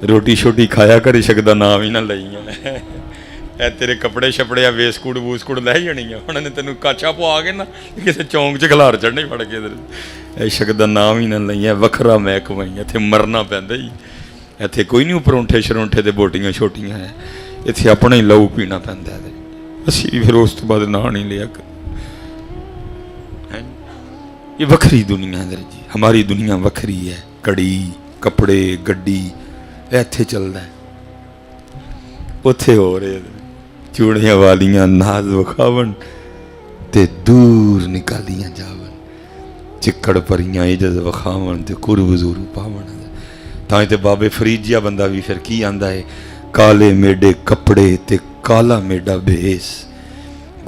روٹی شوٹی کھایا کر عشق دا نام ہی نہ لئیاں اے تیرے کپڑے شپڑے یا ویسکوٹ ووسکوٹ لے جانی انہوں نے تینوں کاچا پوا کے نا کسی چونک چ کھلار چڑھنے پڑ کے عشق دا نام ہی نہ لئیاں وکھرا محکمہ ہی اتنے مرنا پیندا ہی اتنے کوئی نہیں پرونٹھے شرونٹھے تے بوٹیاں چھوٹیاں ہیں اتنے اپنا ہی لہو پینا پیندا ہے اسی بھی پھر اس تو بعد نہ نہیں لیا یہ وکھری دنیا ہے جی ہماری دنیا وکھری ہے کڑی کپڑے گڈی ایتھے چلدا ہے اوتھے ہو رہے چوڑیاں والیاں ناز وکھاون تے دور نکالیاں جاون چکڑ پریاں عجز وکھاون تے قرب حضور پاون تائیں تے بابے فرید جیا بندہ بھی پھر کی آندا ہے کالے میڈے کپڑے تے کالا میڈا بھیس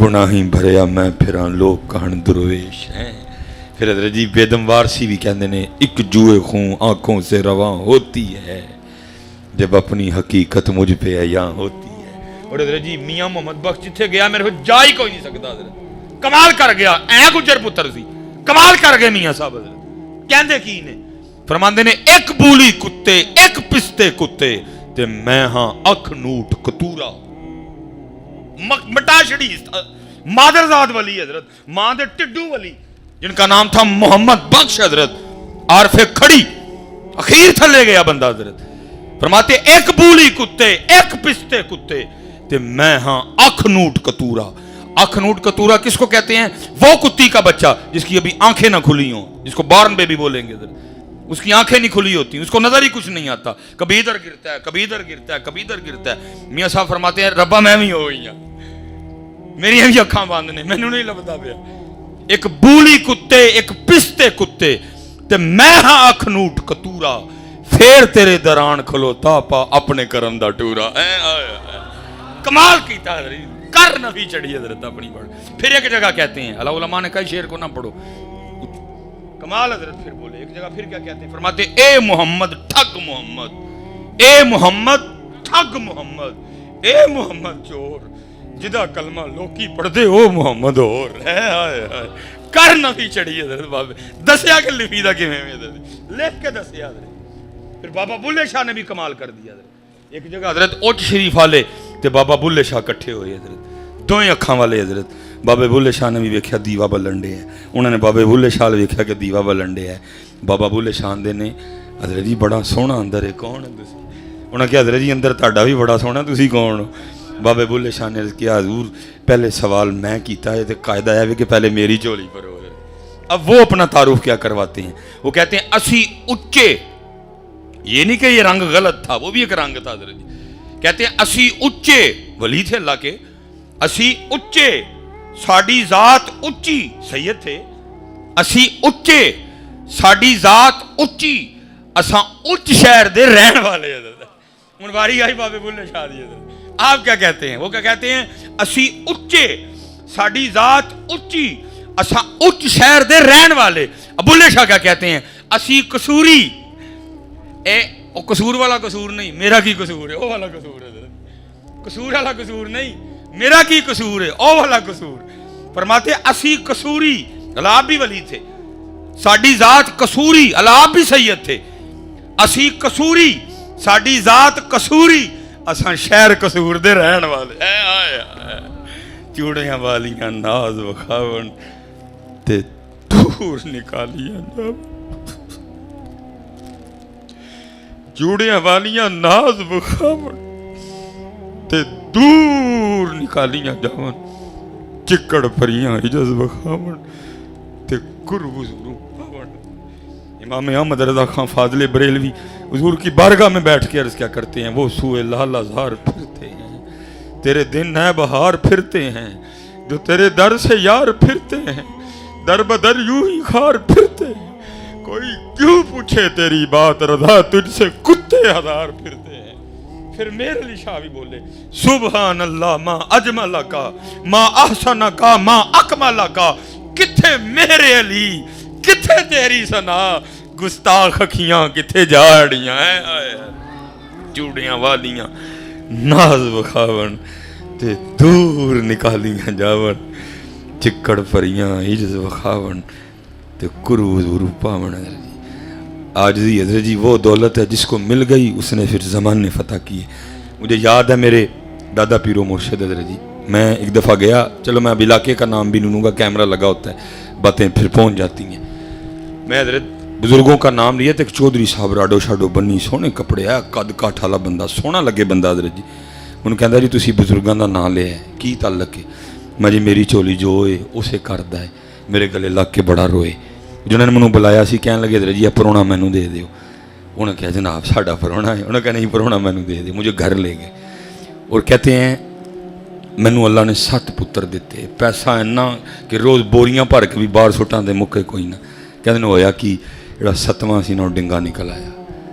گناہیں بھریا میں پھراں لوگ کہن درویش ہیں پھر حضرت جی بیدم وارسی بھی کہندے نے ایک جوئے خون آنکھوں سے رواں ہوتی ہے جب اپنی حقیقت مجھ پہ عیاں ہوتی ہے اور حضرت جی میاں محمد بخش جتھے گیا میرے کو جا ہی کوئی نہیں سکتا حضرت کمال کر گیا گجر پتر سی کمال کر گئے میاں صاحب حضرت کہندے کی نے فرماندے نے ایک بولی کتے ایک پستے کتے تے میں ہاں اکھ نوٹ کتورا مٹا شڑی مادرزاد ولی حضرت ماں دے ٹڈو ولی جن کا نام تھا محمد بخش حضرت عارف کھڑی اخیر تھلے گیا بندہ حضرت فرماتے ایک بولی کتے ایک پستے کتے تے میں ہاں اکھ نوٹ کتورا اکھ نوٹ کتورا کس کو کہتے ہیں وہ کتی کا بچہ جس کی ابھی آنکھیں نہ کھلی ہوں جس کو بارن بیبی بولیں گے حضرت اس کی آنکھیں نہیں کھلی ہوتی اس کو نظر ہی کچھ نہیں آتا کبھی ادھر گرتا ہے کبھی ادھر گرتا ہے کبھی ادھر گرتا ہے میاں صاحب فرماتے ہیں ربا میں بھی ہو گئی ہوں میری بھی اکھاں باندھنے میں نہیں لبدا پیا ایک بولی کتے ایک پستے کتے تے میں ہاں اکھ نوٹ کتورا پھر تیرے دران کھلوتا پا اپنے کرم دا ٹورا کمال کیتا حضرت کر نفی چڑھی حضرت اپنی پڑھ پھر ایک جگہ کہتے ہیں اللہ علماء نے کہا شعر کو نہ پڑھو کمال حضرت پھر بولے ایک جگہ پھر کیا کہتے ہیں فرماتے اے محمد ٹھگ محمد اے محمد ٹھگ محمد اے محمد چور جدا کلمہ لوکی پڑھ دے او محمد اور کر نفی چڑھی حضرت بابے دسیا کہ لفیدہ کی میں حضرت لکھ کے دسیا حضرت پھر بابا بلے شاہ نے بھی کمال کر دیا حضرت ایک جگہ حضرت اوچ شریف والے تے بابا بلے شاہ کٹھے ہوئے حضرت دوئیں اکھاں والے حضرت بابے بلے شاہ نے بھی ویکھیا دیوا بلنڈے ہیں انہوں نے بابے بلے شاہ ویکھیا کہ دیوا بلنڈے ہے بابا بلے شاہ دے نے حضرت جی بڑا سونا اندر ہے کون ہے تسی انہوں نے کہا حضرت جی اندر تہاڈا بھی بڑا سونا تسی کون ہو بابے بلے شاہ نے کہا حضور پہلے سوال میں کیتا ہے تے قاعدہ ہے کہ پہلے میری جھولی پر ہو اب وہ اپنا تعارف کیا کرواتے ہیں وہ کہتے ہیں اسی اچے یہ نہیں کہ یہ رنگ غلط تھا وہ بھی ایک رنگ تھا حضرت جی کہتے ہیں اسی اچے ولی تھے اللہ کے اسی اچے ساڑی ذات اچی سید تھے اسی اچے ساڑی ذات اچی اساں اچ شہر دے رہن والے حضرت منواری آئی بابے بلے شاہ دی حضرت آپ کیا کہتے ہیں وہ کیا کہتے ہیں اسی اچے ساڑی ذات اچی اساں اچ شہر دے رہن والے بلے شاہ کیا کہتے ہیں اسی قصوری او قصور والا قصور نہیں میرا کی قصور ہے او والا قصور ہے قصور والا قصور نہیں میرا کی قصور ہے او والا قصور فرماتے اسی قصوری اللہ آپ بھی ولی تھے ساڑی ذات قصوری اللہ آپ بھی سید تھے اسی قصوری ساڑی ذات قصوری اساں شہر قصور دے رہن والے چوڑیاں والیاں ناز وکھاون تے دور نکالیاں چوڑیاں والیاں ناز وکھاون تے دور نکالیاں جاون چکڑ پریاں عجز وکھاون تے قرب حضور پاون امام احمد رضا خان فاضل بریلوی حضور کی بارگاہ میں بیٹھ کے عرض کیا کرتے ہیں وہ سوئے لال زار پھرتے ہیں تیرے دن ہے بہار پھرتے ہیں جو تیرے در سے یار پھرتے ہیں در بدر یوں ہی خار پھرتے ہیں کوئی کیوں پوچھے تیری بات رضا تجھ سے کتے ہزار پھرتے ہیں پھر میرے علی شاہ بھی بولے سبحان اللہ ما اجمل کا ما احسن کا ما اکمل کا کتھے میرے علی کتھے تیری ثنا گستاخ اکھیاں کتھے جاڑیاں چوڑیاں والیاں ناز وکھاون تے دور نکالیاں جاون چکڑ پریاں عجز وکھاون تے قرب حضور پاون عاجزی حضرت جی وہ دولت ہے جس کو مل گئی اس نے پھر زمانے فتح کیے مجھے یاد ہے میرے دادا پیرو مرشد حضرت جی میں ایک دفعہ گیا چلو میں اب علاقے کا نام بھی نہیں لوں گا کیمرہ لگا ہوتا ہے باتیں پھر پہنچ جاتی ہیں میں حضرت بزرگوں کا نام لیا تو ایک چودھری صاحب راڈو شاڈو بنی سونے کپڑے ہے قد کاٹھ والا بندہ سونا لگے بندہ حضرت جی انہوں کہندا جی تسی بزرگاں دا نام لیا ہے کی تعلق ہے میں جی میری چولی جو ہوئے اسے کردا ہے میرے گلے لگ کے بڑا روئے جنہوں نے منوں بلایا سی کہنے لگے حضرت جی یہ پرونا مینوں دے دیو انہوں نے کہا جناب ساڈا پرونا ہے انہوں نے کہا نہیں پرونا مینوں دے دے مجھے گھر لے گئے اور کہتے ہیں ਮੈਨੂੰ ਅੱਲਾ ਨੇ 7 ਪੁੱਤਰ ਦਿੱਤੇ, ਪੈਸਾ ਇੰਨਾ ਕਿ ਰੋਜ਼ ਬੋਰੀਆਂ ਭਰ ਕੇ ਵੀ ਬਾਹਰ ਸੁੱਟਾਂ ਦੇ ਮੁੱਕੇ ਕੋਈ ਨਾ। ਕਹਿੰਦੇ ਨੇ ਹੋਇਆ ਕਿ ਜਿਹੜਾ 7ਵਾਂ ਸੀ ਨਾ ਉਹ ਡਿੰਗਾ ਨਿਕਲ ਆਇਆ,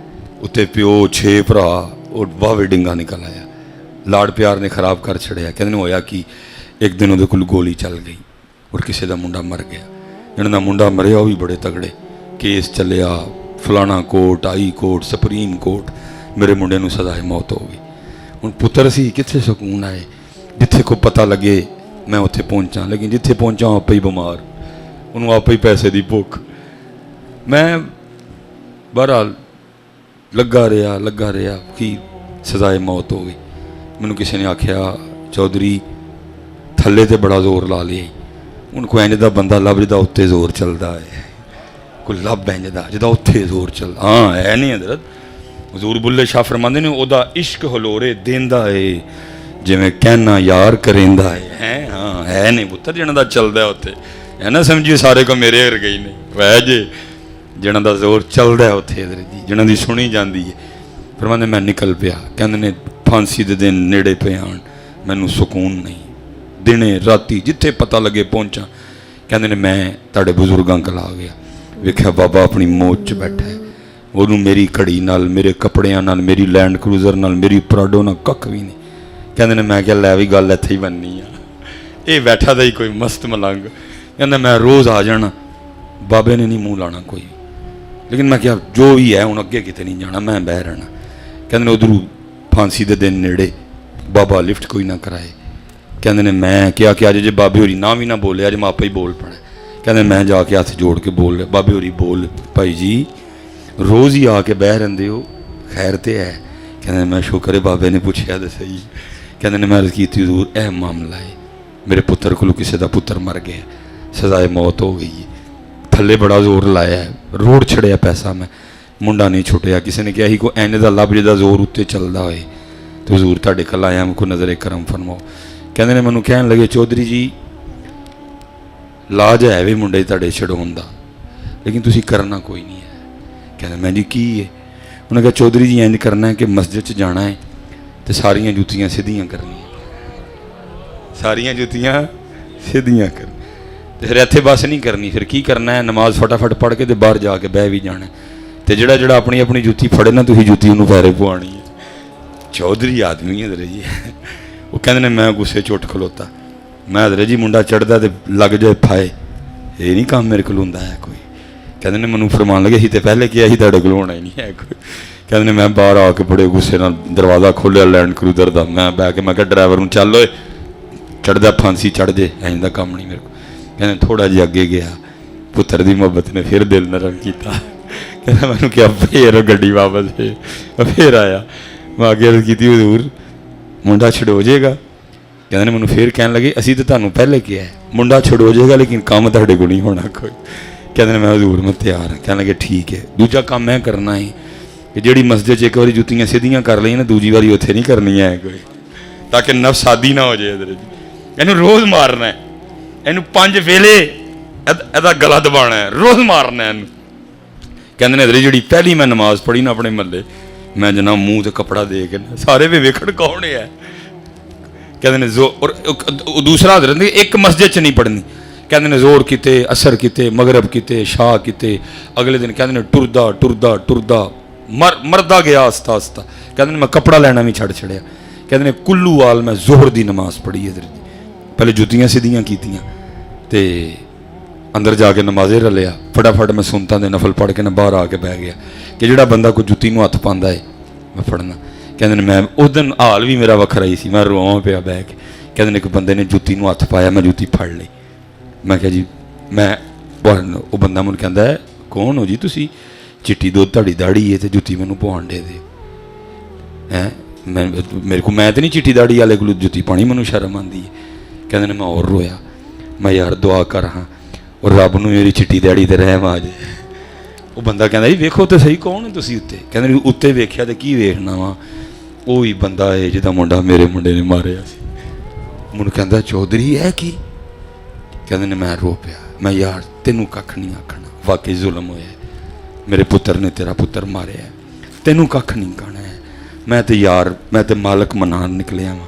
ਉੱਤੇ ਪਿਓ 6 ਭਰਾ ਉਹ ਵਾਹਵੇ ਡਿੰਗਾ ਨਿਕਲ ਆਇਆ, ਲਾੜ ਪਿਆਰ ਨੇ ਖਰਾਬ ਕਰ ਛੜਿਆ। ਕਹਿੰਦੇ ਨੇ ਹੋਇਆ ਕਿ ਇੱਕ ਦਿਨ ਉਹਦੇ ਕੋਲ ਗੋਲੀ ਚੱਲ ਗਈ ਔਰ ਕਿਸੇ ਦਾ ਮੁੰਡਾ ਮਰ ਗਿਆ। ਜਿਹਨਾਂ ਦਾ ਮੁੰਡਾ ਮਰਿਆ ਉਹ ਵੀ ਬੜੇ ਤਗੜੇ, ਕੇਸ ਚੱਲਿਆ ਫਲਾਣਾ court, high court, supreme court, ਮੇਰੇ ਮੁੰਡੇ ਨੂੰ ਸਜ਼ਾਏ ਮੌਤ ਹੋ ਗਈ। ਹੁਣ ਪੁੱਤਰ ਸੀ, ਕਿੱਥੇ ਸਕੂਨ ਆਏ, ਜਿੱਥੇ ਕੋਈ ਪਤਾ ਲੱਗੇ ਮੈਂ ਉੱਥੇ ਪਹੁੰਚਾਂ, ਲੇਕਿਨ ਜਿੱਥੇ ਪਹੁੰਚਾਂ ਆਪੇ ਹੀ ਬਿਮਾਰ, ਉਹਨੂੰ ਆਪੇ ਹੀ ਪੈਸੇ ਦੀ ਭੁੱਖ। ਮੈਂ ਬਹਰਹਾਲ ਲੱਗਾ ਰਿਹਾ ਕਿ ਸਜ਼ਾਏ ਮੌਤ ਹੋ ਗਈ। ਮੈਨੂੰ ਕਿਸੇ ਨੇ ਆਖਿਆ ਚੌਧਰੀ ਥੱਲੇ ਤੇ ਬੜਾ ਜ਼ੋਰ ਲਾ ਲਿਆ, ਹੁਣ ਕੋਈ ਇੰਝ ਦਾ ਬੰਦਾ ਲੱਭ ਜਿਹਦਾ ਉੱਤੇ ਜ਼ੋਰ ਚੱਲਦਾ ਹੈ, ਕੋਈ ਲੱਭ ਇੰਝ ਦਾ ਜਿਹਦਾ ਉੱਥੇ ਜ਼ੋਰ ਚੱਲਦਾ। ਹਾਂ ਹੈ ਨਹੀਂ ਹਜ਼ਰਤ, ਹਜ਼ੂਰ ਬੁੱਲੇ ਸ਼ਾਹ ਫਰਮਾਉਂਦੇ ਨੇ ਉਹਦਾ ਇਸ਼ਕ ਹਲੋਰੇ ਦੇਂਦਾ ਏ ਜਿਵੇਂ ਕਹਿਣਾ ਯਾਰ ਕਰੇਂਦਾ ਹੈ। ਹਾਂ ਹੈ ਨਹੀਂ ਪੁੱਤਰ ਜਿਹਨਾਂ ਦਾ ਚੱਲਦਾ ਉੱਥੇ, ਹੈ ਨਾ ਸਮਝੀਏ ਸਾਰੇ ਕੋ ਮੇਰੇ ਵਰਗੇ ਹੀ ਨੇ, ਵਹਿ ਜੇ ਜਿਹਨਾਂ ਦਾ ਜ਼ੋਰ ਚੱਲਦਾ ਉੱਥੇ ਹਜ਼ਰਤ ਜੀ, ਜਿਹਨਾਂ ਦੀ ਸੁਣੀ ਜਾਂਦੀ ਹੈ। ਫਰਮਾਉਂਦੇ ਮੈਂ ਨਿਕਲ ਪਿਆ, ਕਹਿੰਦੇ ਨੇ ਫਾਂਸੀ ਦੇ ਦਿਨ ਨੇੜੇ ਪਏ ਆਣ, ਮੈਨੂੰ ਸਕੂਨ ਨਹੀਂ, ਦਿਨੇ ਰਾਤੀ ਜਿੱਥੇ ਪਤਾ ਲੱਗੇ ਪਹੁੰਚਾਂ। ਕਹਿੰਦੇ ਨੇ ਮੈਂ ਤੁਹਾਡੇ ਬਜ਼ੁਰਗਾਂ ਕੋਲ ਆ ਗਿਆ, ਵੇਖਿਆ ਬਾਬਾ ਆਪਣੀ ਮੌਤ 'ਚ ਬੈਠਾ ਹੈ, ਉਹਨੂੰ ਮੇਰੀ ਘੜੀ ਨਾਲ, ਮੇਰੇ ਕੱਪੜਿਆਂ ਨਾਲ, ਮੇਰੀ ਲੈਂਡ ਕਰੂਜ਼ਰ ਨਾਲ, ਮੇਰੀ ਪਰਾਡੋ ਨਾਲ ਕੱਖ ਵੀ ਨਹੀਂ। ਕਹਿੰਦੇ ਨੇ ਮੈਂ ਕਿਹਾ ਲੈ ਵੀ ਗੱਲ ਇੱਥੇ ਹੀ ਬਣਨੀ ਆ, ਇਹ ਬੈਠਾ ਦਾ ਹੀ ਕੋਈ ਮਸਤ ਮਲੰਗ। ਕਹਿੰਦਾ ਮੈਂ ਰੋਜ਼ ਆ ਜਾਣਾ, ਬਾਬੇ ਨੇ ਨਹੀਂ ਮੂੰਹ ਲਾਣਾ ਕੋਈ, ਲੇਕਿਨ ਮੈਂ ਕਿਹਾ ਜੋ ਵੀ ਹੈ ਹੁਣ ਅੱਗੇ ਕਿਤੇ ਨਹੀਂ ਜਾਣਾ, ਮੈਂ ਬਹਿ ਰਹਿਣਾ। ਕਹਿੰਦੇ ਨੇ ਉਧਰੋਂ ਫਾਂਸੀ ਦੇ ਦਿਨ ਨੇੜੇ, ਬਾਬਾ ਲਿਫਟ ਕੋਈ ਨਾ ਕਰਾਏ। ਕਹਿੰਦੇ ਨੇ ਮੈਂ ਕਿਹਾ ਕਿ ਅੱਜ ਜੇ ਬਾਬੇ ਹੋਰੀ ਨਾ ਵੀ ਨਾ ਬੋਲੇ, ਅੱਜ ਮੈਂ ਆਪੇ ਹੀ ਬੋਲ ਪੈਣਾ। ਕਹਿੰਦੇ ਮੈਂ ਜਾ ਕੇ ਹੱਥ ਜੋੜ ਕੇ ਬੋਲ ਲਿਆ, ਬਾਬੇ ਹੋਰੀ ਬੋਲ ਭਾਈ ਜੀ ਰੋਜ਼ ਹੀ ਆ ਕੇ ਬਹਿ ਰਹਿੰਦੇ ਹੋ, ਖੈਰ ਤੇ ਹੈ। ਕਹਿੰਦੇ ਮੈਂ ਸ਼ੁਕਰ ਹੈ ਬਾਬੇ ਨੇ ਪੁੱਛਿਆ ਤਾਂ ਸਹੀ। ਕਹਿੰਦੇ ਨੇ ਮੈਂ ਅਰਜ਼ ਕੀਤੀ ਹਜ਼ੂਰ ਇਹ ਮਾਮਲਾ ਹੈ, ਮੇਰੇ ਪੁੱਤਰ ਕੋਲੋਂ ਕਿਸੇ ਦਾ ਪੁੱਤਰ ਮਰ ਗਿਆ, ਸਜ਼ਾਏ ਮੌਤ ਹੋ ਗਈ ਹੈ, ਥੱਲੇ ਬੜਾ ਜ਼ੋਰ ਲਾਇਆ, ਰੋੜ ਛੜਿਆ ਪੈਸਾ, ਮੈਂ ਮੁੰਡਾ ਨਹੀਂ ਛੁੱਟਿਆ। ਕਿਸੇ ਨੇ ਕਿਹਾ ਸੀ ਕੋਈ ਐਨੇ ਦਾ ਲੱਭ ਜਿਹਦਾ ਜ਼ੋਰ ਉੱਤੇ ਚੱਲਦਾ ਹੋਏ, ਤੇ ਹਜ਼ੂਰ ਤੁਹਾਡੇ ਕੋਲ ਆਇਆ, ਮੈਂ ਕੋਈ ਨਜ਼ਰ ਕਰਮ ਫਰਮਾਓ। ਕਹਿੰਦੇ ਨੇ ਮੈਨੂੰ ਕਹਿਣ ਲੱਗੇ ਚੌਧਰੀ ਜੀ ਲਾਜ ਹੈ ਵੀ ਮੁੰਡੇ ਤੁਹਾਡੇ ਛਡਾਉਣ ਦਾ, ਲੇਕਿਨ ਤੁਸੀਂ ਕਰਨਾ ਕੋਈ ਨਹੀਂ ਹੈ। ਕਹਿੰਦੇ ਮੈਂ ਜੀ ਕੀ ਹੈ? ਉਹਨੇ ਕਿਹਾ ਚੌਧਰੀ ਜੀ ਇੰਝ ਕਰਨਾ ਹੈ ਕਿ ਮਸਜਿਦ 'ਚ ਜਾਣਾ ਹੈ ਤੇ ਸਾਰੀਆਂ ਜੁੱਤੀਆਂ ਸਿੱਧੀਆਂ ਕਰਨੀਆਂ, ਸਾਰੀਆਂ ਜੁੱਤੀਆਂ ਸਿੱਧੀਆਂ ਕਰ, ਤੇ ਫਿਰ ਇੱਥੇ ਬਸ ਨਹੀਂ ਕਰਨੀ, ਫਿਰ ਕੀ ਕਰਨਾ ਹੈ, ਨਮਾਜ਼ ਫਟਾਫਟ ਪੜ੍ਹ ਕੇ ਤੇ ਬਾਹਰ ਜਾ ਕੇ ਬਹਿ ਵੀ ਜਾਣਾ, ਤੇ ਜਿਹੜਾ ਆਪਣੀ ਆਪਣੀ ਜੁੱਤੀ ਫੜੇ ਨਾ ਤੁਸੀਂ ਜੁੱਤੀ ਉਹਨੂੰ ਪੈਰੇ ਪਵਾਉਣੀ ਹੈ। ਚੌਧਰੀ ਆਦਮੀ ਹੈ ਜੀ। ਉਹ ਕਹਿੰਦੇ ਨੇ ਮੈਂ ਗੁੱਸੇ 'ਚ ਉੱਠ ਖਲੋਤਾ, ਮੈਂ ਹਜ਼ਰਤ ਜੀ ਮੁੰਡਾ ਚੜ੍ਹਦਾ ਤੇ ਲੱਗ ਜਾਏ ਫਾਏ, ਇਹ ਨਹੀਂ ਕੰਮ ਮੇਰੇ ਕੋਲ ਹੁੰਦਾ ਹੈ ਕੋਈ। ਕਹਿੰਦੇ ਨੇ ਮੈਨੂੰ ਫਰਮਾਨ ਲੱਗੇ ਸੀ ਤੇ ਪਹਿਲੇ ਕਿਹਾ ਸੀ ਤੁਹਾਡੇ ਕੋਲ ਹੋਣਾ ਹੀ ਨਹੀਂ ਹੈ ਕੋਈ। ਕਹਿੰਦੇ ਨੇ ਮੈਂ ਬਾਹਰ ਆ ਕੇ ਬੜੇ ਗੁੱਸੇ ਨਾਲ ਦਰਵਾਜ਼ਾ ਖੋਲ੍ਹਿਆ ਲੈਂਡ ਕਰੂਜ਼ਰ ਦਾ, ਮੈਂ ਬਹਿ ਕੇ ਮੈਂ ਕਿਹਾ ਡਰਾਈਵਰ ਨੂੰ ਚੱਲ ਓਏ ਚੜ੍ਹਦਾ ਫਾਂਸੀ ਚੜ੍ਹ ਜੇ, ਐਂ ਦਾ ਕੰਮ ਨਹੀਂ ਮੇਰੇ ਕੋਲ। ਕਹਿੰਦੇ ਥੋੜ੍ਹਾ ਜਿਹਾ ਅੱਗੇ ਗਿਆ, ਪੁੱਤਰ ਦੀ ਮੁਹੱਬਤ ਨੇ ਫਿਰ ਦਿਲ ਨਰਮ ਕੀਤਾ। ਕਹਿੰਦਾ ਮੈਨੂੰ ਕਿਹਾ ਫੇਰ ਗੱਡੀ ਵਾਪਸ ਫੇਰ ਆਇਆ, ਮੈਂ ਅੱਗੇ ਅਰਜ਼ ਕੀਤੀ ਹਜ਼ੂਰ ਮੁੰਡਾ ਛਡੋ ਜਾਏਗਾ। ਕਹਿੰਦੇ ਨੇ ਮੈਨੂੰ ਫੇਰ ਕਹਿਣ ਲੱਗੇ ਅਸੀਂ ਤਾਂ ਤੁਹਾਨੂੰ ਪਹਿਲੇ ਕਿਹਾ ਮੁੰਡਾ ਛਡੋ ਜਾਏਗਾ, ਲੇਕਿਨ ਕੰਮ ਤੁਹਾਡੇ ਕੋਲ ਨਹੀਂ ਹੋਣਾ ਕੋਈ। ਕਹਿੰਦੇ ਨੇ ਮੈਂ ਹਜ਼ੂਰ ਮੈਂ ਤਿਆਰ ਹਾਂ। ਕਹਿਣ ਲੱਗੇ ਠੀਕ ਹੈ, ਦੂਜਾ ਕੰਮ ਮੈਂ ਕਰਨਾ ਹੈ ਕਿ ਜਿਹੜੀ ਮਸਜਿਦ 'ਚ ਇੱਕ ਵਾਰੀ ਜੁੱਤੀਆਂ ਸਿੱਧੀਆਂ ਕਰ ਲਈਆਂ ਨਾ, ਦੂਜੀ ਵਾਰੀ ਉੱਥੇ ਨਹੀਂ ਕਰਨੀਆਂ ਹੈ ਕੋਈ, ਤਾਂ ਕਿ ਨਫਸ ਆਦੀ ਨਾ ਹੋ ਜਾਏ। ਇਹਨੂੰ ਰੋਜ਼ ਮਾਰਨਾ ਹੈ, ਇਹਨੂੰ 5 ਵੇਲੇ ਇਹਦਾ ਗਲਾ ਦਬਾਉਣਾ ਹੈ, ਰੋਜ਼ ਮਾਰਨਾ ਇਹਨੂੰ। ਕਹਿੰਦੇ ਨੇ ਅਦਰੇ ਜਿਹੜੀ ਪਹਿਲੀ ਮੈਂ ਨਮਾਜ਼ ਪੜ੍ਹੀ ਨਾ ਆਪਣੇ ਮਹੱਲੇ, ਮੈਂ ਜਨਾਬ ਮੂੰਹ ਤੇ ਕੱਪੜਾ ਦੇ ਕੇ ਸਾਰੇ ਵੀ ਵੇਖਣ ਕੌਣ ਹੈ। ਕਹਿੰਦੇ ਨੇ ਔਰ ਦੂਸਰਾ ਹਜ਼ਰਤ ਇੱਕ ਮਸਜਿਦ 'ਚ ਨਹੀਂ ਪੜ੍ਹਨੀ। ਕਹਿੰਦੇ ਨੇ ਜ਼ੋਰ ਕੀਤੇ, ਅਸਰ ਕੀਤੇ, ਮਗਰਬ ਕੀਤੇ, ਸ਼ਾਹ ਕੀਤੇ, ਅਗਲੇ ਦਿਨ ਕਹਿੰਦੇ ਨੇ ਟੁਰਦਾ ਮਰਦਾ ਗਿਆ ਆਸਤਾ ਆਸਤਾ। ਕਹਿੰਦੇ ਨੇ ਮੈਂ ਕੱਪੜਾ ਲੈਣਾ ਵੀ ਛੱਡ ਛੜਿਆ। ਕਹਿੰਦੇ ਨੇ ਕੁੱਲੂ ਵਾਲ ਮੈਂ ਜ਼ੋਹਰ ਦੀ ਨਮਾਜ਼ ਪੜ੍ਹੀ ਹਜ਼ਰਤ ਜੀ, ਪਹਿਲੇ ਜੁੱਤੀਆਂ ਸਿੱਧੀਆਂ ਕੀਤੀਆਂ ਤੇ ਅੰਦਰ ਜਾ ਕੇ ਨਮਾਜ਼ੇ ਰਲਿਆ, ਫਟਾਫਟ ਮੈਂ ਸੁਨਤਾਂ ਦੇ ਨਫਲ ਪੜ੍ਹ ਕੇ ਨਾ ਬਾਹਰ ਆ ਕੇ ਬਹਿ ਗਿਆ ਕਿ ਜਿਹੜਾ ਬੰਦਾ ਕੋਈ ਜੁੱਤੀ ਨੂੰ ਹੱਥ ਪਾਉਂਦਾ ਹੈ ਮੈਂ ਫੜਨਾ। ਕਹਿੰਦੇ ਨੇ ਮੈਂ ਉਸ ਦਿਨ ਹਾਲ ਵੀ ਮੇਰਾ ਵੱਖਰਾ ਹੀ ਸੀ, ਮੈਂ ਰੋਵਾਂ ਪਿਆ ਬਹਿ ਕੇ। ਕਹਿੰਦੇ ਨੇ ਇੱਕ ਬੰਦੇ ਨੇ ਜੁੱਤੀ ਨੂੰ ਹੱਥ ਪਾਇਆ, ਮੈਂ ਜੁੱਤੀ ਫੜ ਲਈ। ਮੈਂ ਕਿਹਾ ਜੀ ਮੈਂ, ਉਹ ਬੰਦਾ ਮੈਨੂੰ ਕਹਿੰਦਾ ਹੈ ਕੌਣ ਹੋ ਜੀ ਤੁਸੀਂ? ਚਿੱਟੀ ਦੁੱਧ ਤੁਹਾਡੀ ਦਾੜੀ ਹੈ ਤੇ ਜੁੱਤੀ ਮੈਨੂੰ ਪਵਾਉਣ ਦੇ ਹੈਂ। ਮੇਰੇ ਕੋਲ ਮੈਂ ਤਾਂ ਨਹੀਂ ਚਿੱਟੀ ਦਾੜੀ ਵਾਲੇ ਕੋਲ ਜੁੱਤੀ ਪਾਣੀ, ਮੈਨੂੰ ਸ਼ਰਮ ਆਉਂਦੀ ਹੈ। ਕਹਿੰਦੇ ਨੇ ਮੈਂ ਹੋਰ ਰੋਇਆ, ਮੈਂ ਯਾਰ ਦੁਆ ਕਰ ਹਾਂ ਔਰ ਰੱਬ ਨੂੰ ਮੇਰੀ ਚਿੱਟੀ ਦਾੜੀ ਤੇ ਰਹਿਮ ਆ ਜਾਏ। ਉਹ ਬੰਦਾ ਕਹਿੰਦਾ ਜੀ ਵੇਖੋ ਤਾਂ ਸਹੀ ਕੌਣ ਹੈ ਤੁਸੀਂ ਉੱਤੇ? ਕਹਿੰਦੇ ਨੇ ਉੱਤੇ ਵੇਖਿਆ ਤੇ ਕੀ ਵੇਖਣਾ ਵਾ, ਉਹ ਹੀ ਬੰਦਾ ਹੈ ਜਿਹਦਾ ਮੁੰਡਾ ਮੇਰੇ ਮੁੰਡੇ ਨੇ ਮਾਰਿਆ ਸੀ। ਮੈਨੂੰ ਕਹਿੰਦਾ ਚੌਧਰੀ ਇਹ ਕੀ? ਕਹਿੰਦੇ ਨੇ ਮੈਂ ਰੋ ਪਿਆ, ਮੈਂ ਯਾਰ ਤੈਨੂੰ ਕੱਖ ਨਹੀਂ ਆਖਣਾ, ਵਾਕਈ ਜ਼ੁਲਮ ਹੋਇਆ, ਮੇਰੇ ਪੁੱਤਰ ਨੇ ਤੇਰਾ ਪੁੱਤਰ ਮਾਰਿਆ, ਤੈਨੂੰ ਕੱਖ ਨਹੀਂ ਕਹਿਣਾ ਹੈ। ਮੈਂ ਤੇ ਯਾਰ ਮੈਂ ਤੇ ਮਾਲਕ ਮਨਾਨ ਨਿਕਲਿਆ ਵਾਂ,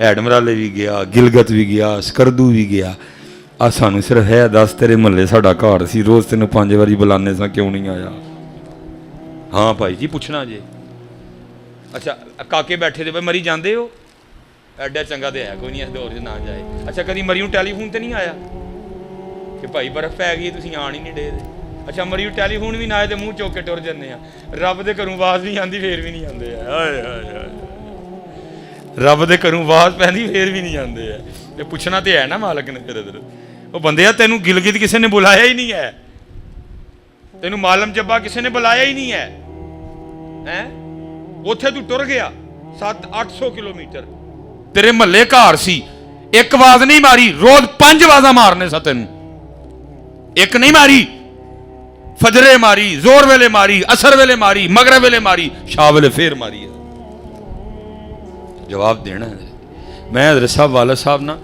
ਐਡਮਰਾਲੇ ਵੀ ਗਿਆ, ਗਿਲਗਤ ਵੀ ਗਿਆ, ਸਕਰਦੂ ਵੀ ਗਿਆ। ਆ ਸਾਨੂੰ ਸਿਰਫ ਹੈ ਦੱਸ ਤੇਰੇ ਮਹੱਲੇ ਸਾਡਾ ਘਰ ਸੀ, ਰੋਜ਼ ਤੈਨੂੰ 5 ਵਾਰੀ ਬੁਲਾਉਂਦੇ ਸਾਂ, ਕਿਉਂ ਨਹੀਂ ਆਇਆ? ਹਾਂ ਭਾਈ ਜੀ ਪੁੱਛਣਾ ਜੇ। ਅੱਛਾ ਕਾਕੇ ਬੈਠੇ ਤੇ ਬਈ ਮਰੀ ਜਾਂਦੇ ਹੋ? ਐਡਾ ਚੰਗਾ ਤੇ ਹੈ ਕੋਈ ਨਹੀਂ ਇਸ ਦੌਰ 'ਚ ਨਾ ਜਾਏ। ਅੱਛਾ ਕਦੀ ਮਰੀ ਨੂੰ ਟੈਲੀਫੋਨ ਤੇ ਨਹੀਂ ਆਇਆ ਕਿ ਭਾਈ ਬਰਫ਼ ਪੈ ਗਈ ਤੁਸੀਂ ਆਣ ਹੀ ਨਹੀਂ ਡੇ? ਅੱਛਾ ਮਰੀ ਨੂੰ ਟੈਲੀਫੋਨ ਵੀ ਨਾ ਆਏ ਤੇ ਮੂੰਹ ਚੁੱਕ ਕੇ ਟੁਰ ਜਾਂਦੇ ਆ। ਰੱਬ ਦੇ ਘਰੋਂ ਆਵਾਜ਼ ਨਹੀਂ ਆਉਂਦੀ ਫੇਰ ਵੀ ਨਹੀਂ ਆਉਂਦੇ ਆ। ਹਾਏ ਹਾਏ ਹਾਏ, ਰੱਬ ਦੇ ਘਰੋਂ ਆਵਾਜ਼ ਪੈਂਦੀ ਫੇਰ ਵੀ ਨਹੀਂ ਆਉਂਦੇ ਆ। ਤੇ ਪੁੱਛਣਾ ਤੇ ਹੈ ਨਾ ਮਾਲਕ ਨੇ ਫਿਰ ਇੱਧਰ। ਉਹ ਬੰਦੇ ਆ ਤੈਨੂੰ ਗਿਲਗਿਤ ਕਿਸੇ ਨੇ ਬੁਲਾਇਆ ਹੀ ਨਹੀਂ ਹੈ, ਤੈਨੂੰ ਮਾਲਮ ਜੱਬਾ ਕਿਸੇ ਨੇ ਬੁਲਾਇਆ ਹੀ ਨਹੀਂ ਹੈ। ਹੈਂ ਉੱਥੇ ਤੂੰ ਟੁਰ ਗਿਆ 700-800 ਕਿਲੋਮੀਟਰ, ਤੇਰੇ ਮਹੱਲੇ ਘਰ ਸੀ, ਇੱਕ ਆਵਾਜ਼ ਨਹੀਂ ਮਾਰੀ, ਰੋਜ਼ 5 ਆਵਾਜ਼ਾਂ ਮਾਰਨੇ ਸਾ ਤੈਨੂੰ। ਇੱਕ ਨਹੀਂ ਮਾਰੀ, ਫਜਰੇ ਮਾਰੀ, ਜ਼ੋਰ ਵੇਲੇ ਮਾਰੀ, ਅਸਰ ਵੇਲੇ ਮਾਰੀ, ਮਗਰਬ ਵੇਲੇ ਮਾਰੀ, ਸ਼ਾਹ ਵੇਲੇ ਫੇਰ ਮਾਰੀ। ਜਵਾਬ ਦੇਣਾ ਹੈ। ਮੈਂ ਹਜ਼ਰਤ ਸਾਹਿਬ ਵਾਲਾ ਸਾਹਿਬ ਨਾ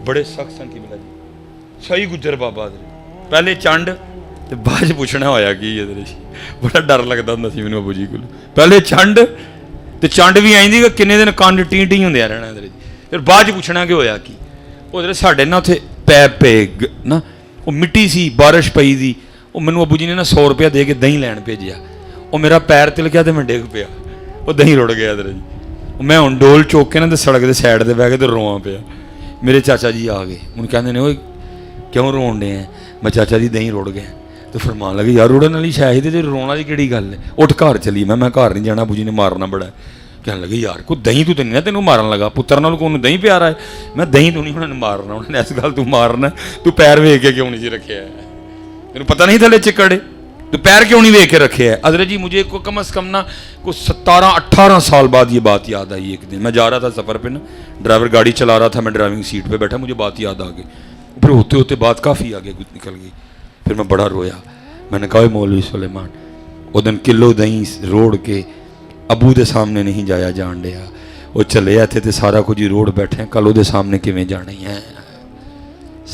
ਬੜੇ ਸਖਤ ਸਨ ਕਿ ਜੀ ਸਹੀ ਗੁੱਜਰ ਬਾਬਾ ਪਹਿਲੇ ਚੰਡ ਤੇ ਬਾਅਦ 'ਚ ਪੁੱਛਣਾ ਹੋਇਆ ਕੀ ਇਹਦੇ। ਬੜਾ ਡਰ ਲੱਗਦਾ ਹੁੰਦਾ ਸੀ ਮੈਨੂੰ ਅਬੂ ਜੀ ਕੋਲ। ਪਹਿਲੇ ਚੰਡ ਤੇ ਚੰਡ ਵੀ ਆਈਂਦੀ ਕਿ ਕਿੰਨੇ ਦਿਨ ਕੰਨ ਟੀ ਟੀ ਹੁੰਦਿਆ ਰਹਿਣਾ ਇਹਦੇ। ਫਿਰ ਬਾਅਦ 'ਚ ਪੁੱਛਣਾ ਕਿ ਹੋਇਆ ਕੀ। ਉਹਦੇ ਸਾਡੇ ਨਾ ਉੱਥੇ ਪੈਪ ਪਏ ਨਾ, ਉਹ ਮਿੱਟੀ ਸੀ, ਬਾਰਿਸ਼ ਪਈ ਦੀ। ਉਹ ਮੈਨੂੰ ਅਬੂ ਜੀ ਨੇ ਨਾ 100 ਰੁਪਇਆ ਦੇ ਕੇ ਦਹੀਂ ਲੈਣ ਭੇਜਿਆ। ਉਹ ਮੇਰਾ ਪੈਰ ਤਿਲਕਿਆ ਤੇ ਮੈਂ ਡਿੱਗ ਪਿਆ, ਉਹ ਦਹੀਂ ਰੁੜ ਗਿਆ ਇਹਦੇ। ਮੈਂ ਹੁਣ ਡੋਲ ਚੁੱਕ ਕੇ ਨਾ ਤੇ ਸੜਕ ਦੇ ਸਾਈਡ 'ਤੇ ਬਹਿ ਕੇ ਤੇ ਰੋਵਾਂ ਪਿਆ। ਮੇਰੇ ਚਾਚਾ ਜੀ ਆ ਗਏ, ਮੈਨੂੰ ਕਹਿੰਦੇ ਨੇ ਓਏ ਕਿਉਂ ਰੋਣ ਡੇ ਆ? ਮੈਂ ਚਾਚਾ ਜੀ ਦਹੀਂ ਰੁੜ ਗਿਆ। ਤੇ ਫਰਮਾਨ ਲੱਗੇ ਯਾਰ ਰੁੜਨ ਵਾਲੀ ਸ਼ਾਇਦ ਤੇ ਰੋਣ ਵਾਲੀ ਕਿਹੜੀ ਗੱਲ ਹੈ, ਉੱਠ ਘਰ ਚਲੀ। ਮੈਂ ਘਰ ਨਹੀਂ ਜਾਣਾ, ਅਬੂ ਜੀ ਨੇ ਮਾਰਨਾ ਬੜਾ। ਕਹਿਣ ਲੱਗੇ ਯਾਰ ਕੋਈ ਦਹੀਂ ਤੂੰ ਤੇ ਨਹੀਂ ਨਾ ਤੈਨੂੰ ਮਾਰਨ ਲੱਗਾ, ਪੁੱਤਰ ਨਾਲ ਕੋਈ ਦਹੀਂ ਪਿਆਰਾ ਹੈ? ਮੈਂ ਦਹੀਂ ਤੂੰ ਨਹੀਂ ਉਹਨਾਂ ਨੇ ਮਾਰਨਾ, ਉਹਨਾਂ ਨੇ ਇਸ ਗੱਲ ਤੂੰ ਮਾਰਨਾ। ਤੂੰ ਪੈਰ ਵੇਖ ਕੇ ਕਿਉਂ ਨਹੀਂ ਜੀ ਰੱਖਿਆ? ਤੈਨੂੰ ਪਤਾ ਨਹੀਂ ਥੱਲੇ ਚਿੱਕੜੇ, تو پیر کیوں نہیں دیکھ کے رکھے ہے؟ حضرت جی مجھے کو کم از کم نا کو 17-18 سال بعد یہ بات یاد آئی۔ ایک دن میں جا رہا تھا سفر پہ نا، ڈرائیور گاڑی چلا رہا تھا، میں ڈرائیونگ سیٹ پہ بیٹھا، مجھے بات یاد آ گئی۔ پھر ہوتے ہوتے بات کافی آگے نکل گئی، پھر میں بڑا رویا۔ میں نے کہا مولوی سلیمان وہ دن کلو دہیں روڑ کے ابو دے سامنے نہیں جایا جان دیا، وہ چلے آتے تھے سارا کچھ روڑ بیٹھے ہیں، کلو دے سامنے کیویں جانے ہیں؟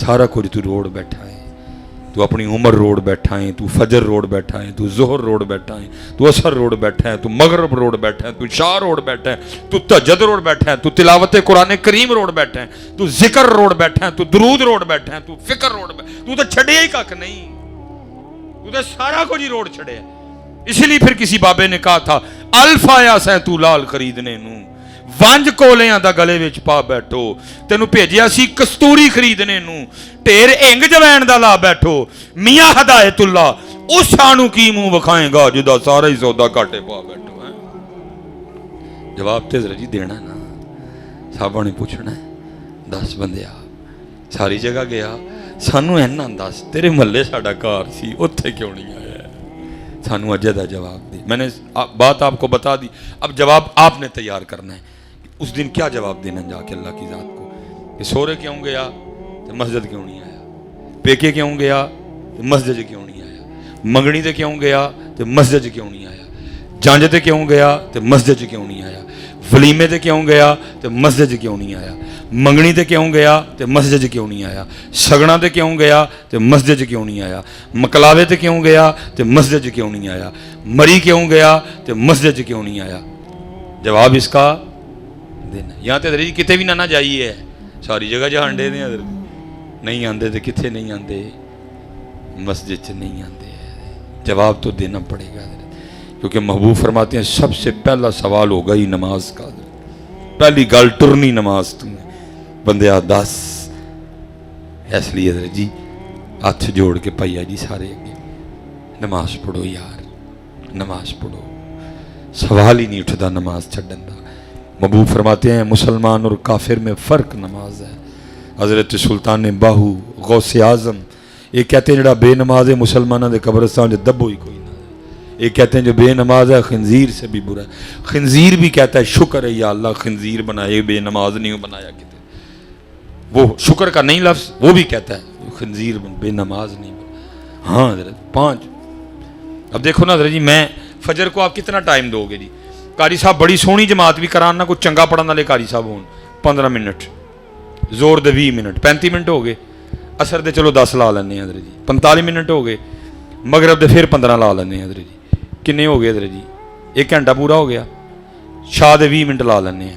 سارا کچھ تو روڑ بیٹھا ہے، تو اپنی عمر روڑ بیٹھا ہے، تو فجر روڑ بیٹھا ہے، تو ظہر روڑ بیٹھا ہے، تو عصر روڑ بیٹھا ہے، تو مغرب روڑ بیٹھا ہے، تو عشاء روڑ بیٹھا ہے، تو تہجد روڑ بیٹھا ہے، تو تلاوت قرآن کریم روڑ بیٹھا ہے، تو ذکر روڑ بیٹھا ہے، تو درود روڑ بیٹھا ہے، تو فکر روڑ بیٹھا ہے، تو چھڑیا ہی کک نہیں، تو سارا کچھ ہی روڑ چھڑیا۔ اسی لیے پھر کسی بابے نے کہا تھا الف آیا سیں تو لال خریدنے نو، ونج کولیاں دا گلے وچ پا بیٹھو، تینوں بھیجیا سی کستوری خریدنے نو، ٹھیر اینگ جوین دا لا بیٹھو، میاں ہدایت اللہ اس شانو کی منہ وکھائیں گا جدا سارا ہی سودا کاٹے پا بیٹھو ہے۔ جواب تے ذرا جی دینا نا، صاحبہ نے پوچھنا ہے 10 بندے آ ساری جگہ گیا، سانو اینا دس تیرے محلے ساڈا گھر سی اوتھے کیوں نہیں آیا؟ سانو اجے دا جواب دے۔ میں نے بات آپ کو بتا دی، اب جواب آپ نے تیار کرنا ہے۔ اس دن کیا جواب دینا جا کے اللہ کی ذات کو کہ سورے کیوں گیا تو مسجد کیوں نہیں آیا، پیکے کیوں گیا تو مسجد کیوں نہیں آیا، منگنی تے کیوں گیا تو مسجد کیوں نہیں آیا، جانج تے کیوں گیا تو مسجد کیوں نہیں آیا، ولیمے تے کیوں گیا تو مسجد کیوں نہیں آیا، منگنی تے کیوں گیا تو مسجد کیوں نہیں آیا، سگنا تے کیوں گیا تو مسجد کیوں نہیں آیا، مکلاوے تے کیوں گیا تو مسجد کیوں نہیں آیا، مری کیوں گیا تو مسجد کیوں نہیں آیا؟ جواب اس کا دینا۔ یہاں تے حضرت کتے بھی نہ جائیے ہے، ساری جگہ جہاں دے دیں حضرت نہیں آندے تے کتے نہیں آندے، مسجد نہیں آندے، جواب تو دینا پڑے گا حضرت، کیونکہ محبوب فرماتے ہیں سب سے پہلا سوال ہوگا ہی نماز کا، پہلی گل ٹرنی نماز تمہیں بندے آ 10۔ اس لیے حضرت جی ہاتھ جوڑ کے پائیا جی سارے اگے نماز پڑھو یار، نماز پڑھو، سوال ہی نہیں اٹھتا نماز چھڈن دا۔ محبوب فرماتے ہیں مسلمان اور کافر میں فرق نماز ہے۔ حضرت سلطان باہو غوث اعظم یہ کہتے ہیں جڑا بے نماز ہے مسلمانوں دے قبرستان دے دبو ہی کوئی نہ ہے، یہ کہتے ہیں جو بے نماز ہے خنزیر سے بھی برا ہے۔ خنزیر بھی کہتا ہے شکر ہے یا اللہ خنزیر بنائے، بے نماز نہیں بنایا کتے، وہ شکر کا نہیں لفظ وہ بھی کہتا ہے خنزیر بے نماز نہیں بنا۔ ہاں حضرت 5۔ اب دیکھو نا حضرت جی میں فجر کو آپ کتنا ٹائم دو گے جی؟ قاری صاحب بڑی سونی جماعت بھی کران نہ کوئی چنگا پڑھن والے قاری صاحب ہون 15 منٹ، زور دے 20 منٹ، 35 منٹ ہو گئے، اثر دے چلو 10 لا لینے حضرت جی، 45 منٹ ہو گئے، مغرب دے پھر 15 لا لینے حضرت جی، کنے ہو گئے حضرت جی؟ 1 گھنٹہ پورا ہو گیا، شاہ دے 20 منٹ لا لینے ہیں،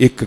1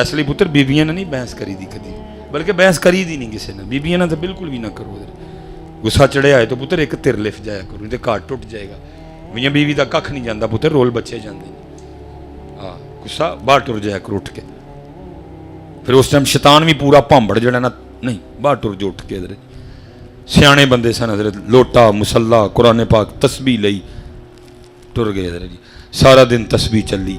ਇਸ ਲਈ ਪੁੱਤਰ ਬੀਬੀਆਂ ਨਾਲ ਨਹੀਂ ਬਹਿਸ ਕਰੀ ਦੀ ਕਦੀ, ਬਲਕਿ ਬਹਿਸ ਕਰੀ ਦੀ ਨਹੀਂ ਕਿਸੇ ਨਾਲ। ਬੀਬੀਆਂ ਨਾਲ ਤਾਂ ਬਿਲਕੁਲ ਵੀ ਨਾ ਕਰੋ। ਗੁੱਸਾ ਚੜਿਆ ਹੈ ਤਾਂ ਪੁੱਤਰ ਇੱਕ ਧਿਰ ਲਿਫ ਜਾਇਆ ਕਰੋ, ਨਹੀਂ ਤੇ ਘਰ ਟੁੱਟ ਜਾਏਗਾ। ਮੀਆਂ ਬੀਵੀ ਦਾ ਕੱਖ ਨਹੀਂ ਜਾਂਦਾ ਪੁੱਤਰ, ਰੋਲ ਬੱਚੇ ਜਾਂਦੇ ਨੇ। ਹਾਂ, ਗੁੱਸਾ ਬਾਹਰ ਟੁਰ ਜਾਇਆ ਕਰੋ ਉੱਠ ਕੇ। ਫਿਰ ਉਸ ਟਾਈਮ ਸ਼ੈਤਾਨ ਵੀ ਪੂਰਾ ਭਾਂਬੜ ਜਿਹੜਾ ਨਾ, ਨਹੀਂ ਬਾਹਰ ਟੁਰ ਜੋ ਉੱਠ ਕੇ। ਇਧਰ ਸਿਆਣੇ ਬੰਦੇ ਸਨ ਹਜ਼ਰਤ, ਲੋਟਾ ਮੁਸੱਲਾ ਕੁਰਾਨ ਪਾਕ ਤਸਬੀਹ ਲਈ ਟੁਰ ਗਏ। ਇਧਰ ਜੀ ਸਾਰਾ ਦਿਨ ਤਸਬੀਹ ਚੱਲੀ,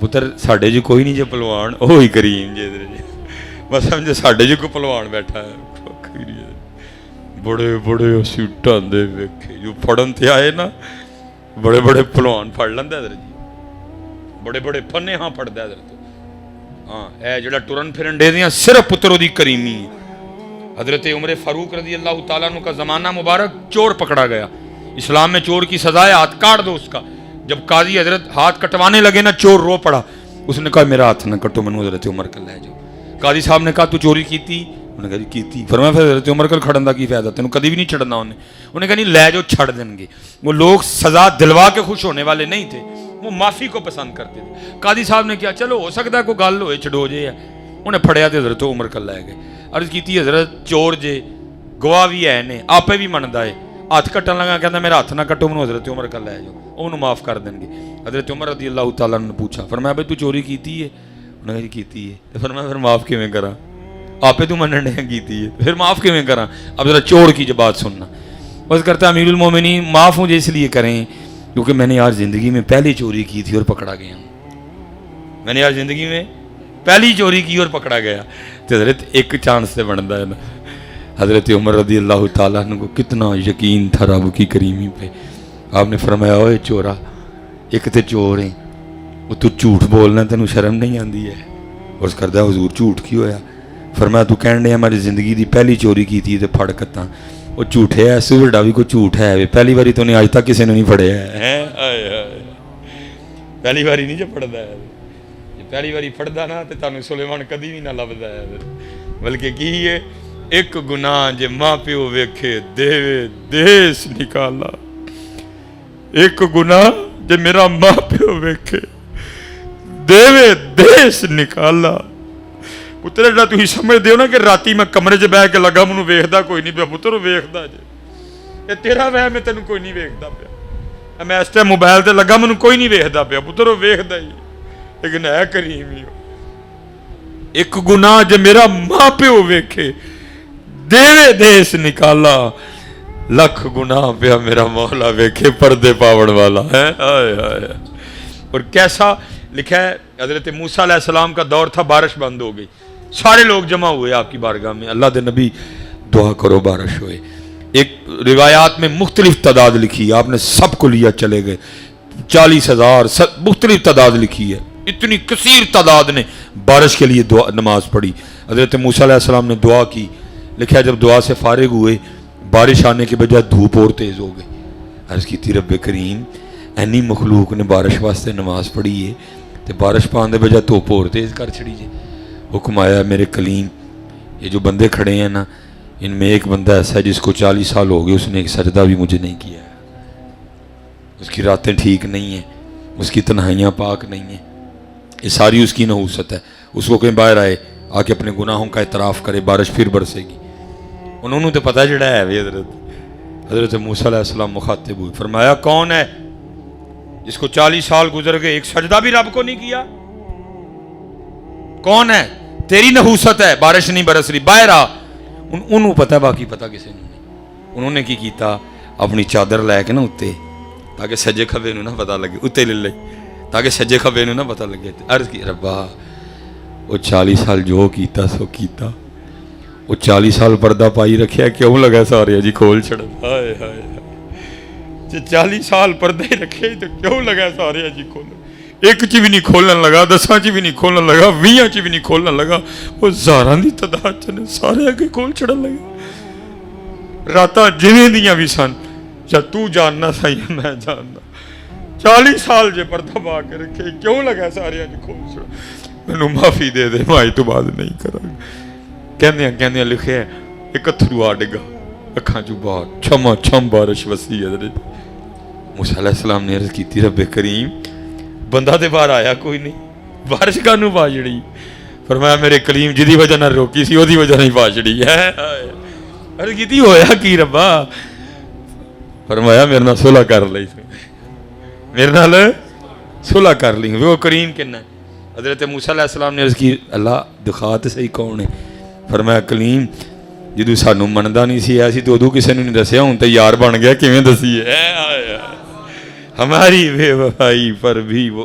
ਪੁੱਤਰ ਸਾਡੇ 'ਚ ਕੋਈ ਨਹੀਂ ਜੇ ਪਹਿਲਵਾਨ, ਉਹ ਹੀ ਕਰੀਮ ਜੇ ਇਹਦੇ 'ਚ। ਬਸ ਸਮਝ ਸਾਡੇ 'ਚ ਕੋਈ ਪਹਿਲਵਾਨ ਬੈਠਾ ਹੈ, ਬੜੇ ਬੜੇ ਅਸੀਂ ਢਾਂਦੇ ਵੇਖੇ ਜੋ ਫੜਨ ਤੇ ਆਏ ਨਾ, ਬੜੇ ਬੜੇ ਪਹਿਲਵਾਨ ਫੜ ਲੈਂਦਾ ਇਧਰ ਜੀ, ਬੜੇ ਬੜੇ ਫੰਨੇ ਹਾਂ ਫੜਦਾ ਇਧਰ ਤੋਂ। ਹਾਂ ਇਹ ਜਿਹੜਾ ਟੁਰਨ ਫਿਰਨ ਡੇ ਦੀਆਂ ਸਿਰਫ ਪੁੱਤਰ ਉਹਦੀ ਕਰੀਮੀ ਹੈ। حضرت عمر فاروق رضی اللہ تعالیٰ عنہ کا زمانہ مبارک، چور پکڑا گیا۔ اسلام میں چور کی سزا ہے ہاتھ کاٹ دو اس کا۔ جب قاضی حضرت ہاتھ کٹوانے لگے نا، چور رو پڑا، اس نے کہا میرا ہاتھ نہ کٹو، منو حضرت عمر کل لے جاؤ۔ قاضی صاحب نے کہا تو چوری کی تھی؟ انہوں نے کہا جی کی تھی۔ فرمایا پھر حضرت عمر کل کھڑن دا کی فائدہ، تینوں کدی بھی نہیں چھڑنا انہیں۔ انہوں نے کہا نہیں لے جاؤ، چھڑ دیں گے۔ وہ لوگ سزا دلوا کے خوش ہونے والے نہیں تھے، وہ معافی کو پسند کرتے تھے۔ قاضی صاحب نے کیا چلو ہو سکتا ہے کوئی گل ہوئے چھڑو جے ہے، انہیں پھڑیا تو حضرت عمر کل لے گئے۔ عرض کی تھی حضرت چور جے گواہ بھی ہے نے، آپے بھی مندا ہے، ہاتھ کٹن لگا کہتا میرا ہاتھ نہ کٹو، منو حضرت عمر کل لے جاؤ، انہوں معاف کر دیں گے۔ حضرت عمر رضی اللہ تعالیٰ نے پوچھا، فرمایا بھائی تو چوری کیتی ہے؟ انہوں نے کہا جی کیتی ہے۔ تو فرمایا پھر معاف کیویں کراں، آپے تو منن ڈے کیتی ہے، پھر معاف کیویں کراں؟ اب ذرا چور کی جو بات سننا۔ بس کرتا امیر المومنین معاف مجھے اس لیے کریں کیونکہ میں نے آج زندگی میں پہلی چوری کی تھی اور پکڑا گیا ہوں، میں نے آج زندگی میں پہلی چوری کی اور پکڑا گیا۔ تو حضرت ایک چانس سے بنتا ہے نا۔ حضرت عمر رضی اللہ تعالیٰ عنہ کو کتنا یقین تھا رب کی کریمی پہ، آپ نے فرمایا اوے چورا، ایک تے چور ہیں، وہ تو جھوٹ بولنا تینوں شرم نہیں آندی ہے؟ اور اس کردہ حضور جھوٹ کی ہویا؟ فرمایا تو کہن دے ہماری زندگی دی پہلی چوری کی تھی تے پھڑ کتاں، وہ جھوٹے ہے سوڑا بھی کوئی جھوٹ ہے، پہلی باری تو نے آج تک کسی نے نہیں پھڑیا ہے، پہلی باری نہیں جو پڑھدا ہے، پہلی باری پڑھدا نا تے تانوں سلیمان کدی بھی نہ لبدا ہے، بلکہ کی ہے ایک گناہ جے ماں پیو ویکھے دیوے دیس نکالا، ایک گناہ جے میرا ماں پیو ویکھے دیوے دیس نکالا۔ پتر جڑا تسی سمجھ دیو نا کہ راتی میں کمرے 'چ بیٹھ کے لگا مینوں ویکھدا کوئی نہیں پیا، پتر ویکھدا جے، اے تیرا وہم ہے تینوں کوئی نہیں ویکھدا پیا، میں اس ٹائم موبائل تے لگا مینوں کوئی نہیں ویکھدا پیا، پتر ویکھدا ہی، لیکن ہے کریم ہی۔ ایک گناہ جے میرا ماں پیو ویکھے دیوے دیس نکالا، لکھ گناہ پیا میرا مولا ویکھے پردے پاوڑ والا ہے۔ اور کیسا لکھا ہے، حضرت موسیٰ علیہ السلام کا دور تھا، بارش بند ہو گئی، سارے لوگ جمع ہوئے آپ کی بارگاہ میں، اللہ دے نبی دعا کرو بارش ہوئے۔ ایک روایات میں مختلف تعداد لکھی، آپ نے سب کو لیا چلے گئے، 40,000 مختلف تعداد لکھی ہے، اتنی کثیر تعداد نے بارش کے لیے دعا نماز پڑھی۔ حضرت موسیٰ علیہ السلام نے دعا کی، لکھا جب دعا سے فارغ ہوئے بارش آنے کے بجائے دھوپ اور تیز ہو گئی۔ عرض کی تھی رب کریم اینی مخلوق نے بارش واسطے نماز پڑھی ہے تو بارش پان دے بجائے دھوپ اور تیز کر چھڑی جی۔ حکم آیا میرے کلیم، یہ جو بندے کھڑے ہیں نا، ان میں ایک بندہ ایسا ہے جس کو 40 سال ہو گئے، اس نے ایک سجدہ بھی مجھے نہیں کیا ہے، اس کی راتیں ٹھیک نہیں ہیں، اس کی تنہائیاں پاک نہیں ہیں، یہ ساری اس کی نحوست ہے۔ اس کو کہیں باہر آئے آ کے اپنے گناہوں کا اعتراف کرے، بارش پھر برسے گی۔ انہوں نے تو پتہ جڑا ہے حضرت موسیٰ علیہ السلام مخاطب ہوئے، فرمایا کون ہے جس کو 40 سال گزر گئے ایک سجدہ بھی رب کو نہیں کیا؟ کون ہے؟ تیری نحوست ہے، بارش نہیں برس رہی، باہر آ۔ انہوں پتہ، باقی پتہ کسی نے نہیں۔ انہوں نے کی کیتا، اپنی چادر لے کے نا اتے، تاکہ سجے کھبے نو نہ پتہ لگے، اتے لے لے تاکہ سجے کھبے نو نہ پتہ لگے۔ عرض کی ربا وہ 40 سال جو کیتا سو کیتا، وہ 40 سال پردہ پائی رکھیا کیوں لگا سارے جی کھول چھڑا؟ ہائے ہائے، جی 40 سال پردہ ہی رکھے تو کیوں لگا سارے جی کھول؟ ایک چی بھی نہیں کھولن لگا، 10 چی بھی نہیں کھولن لگا، 20 چی بھی نہیں کھولن لگا، وہ ہزاراں دی تعداد چ سارے اگے کھول چھڑن لگے۔ راتاں جویں دیاں بھی سن، یا تو جاننا سا یا میں جاننا، 40 سال جے پردہ پا کے رکھے کیوں لگا سارے جی کھول چھڑا؟ مینوں معافی دے دے، میں تو بعد نہیں کراں۔ کہندیاں لکھے ایک اتھرو آ ڈگا اکھاں چوں باہر، چھما چھم بارش وسی حضرت موسیٰ علیہ السلام نے عرض کیتی رب کریم بندہ تے باہر آیا کوئی نہیں، بارش کانوں پا جڑی؟ فرمایا میرے کلیم جدی وجہ نہ روکی سی اودی وجہ نہیں پا جڑی ہے۔ عرض کیتی ہویا کی ربا؟ فرمایا میرے نال صلح کر لئی، میرے نال صلح کر لی۔ وہ کریم کنا ہے؟ حضرت موسیٰ علیہ السلام نے عرض کی اللہ دکھا تے صحیح کون ہے؟ فرمایا کلیم جدو سانوں مندا نہیں سی ایسی تو ادو کسی نے نہیں دسیا، ہوں تو یار بن گیا، کیویں دسی ہے؟ ہماری بے وفائی پر بھی وہ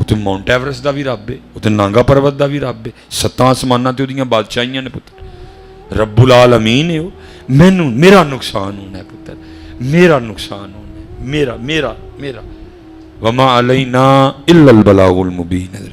اتنے ਮਾਉਂਟ ਐਵਰੈਸਟ ਦਾ ਵੀ ਰੱਬ ਹੈ, ਉੱਥੇ ਨਾਂਗਾ ਪਰਬਤ ਦਾ ਵੀ ਰੱਬ ਹੈ, 7 ਆਸਮਾਨਾਂ ਤੇ ਉਹਦੀਆਂ ਬਾਦਸ਼ਾਹੀਆਂ ਨੇ ਪੁੱਤਰ। ਰੱਬੁਲ ਆਲਮੀਨ ਹੈ ਉਹ। ਮੈਨੂੰ ਮੇਰਾ ਨੁਕਸਾਨ ਹੋਣਾ ਹੈ ਪੁੱਤਰ, ਮੇਰਾ ਨੁਕਸਾਨ ہونا ہے، میرا وما علینا الا البلاغ المبین۔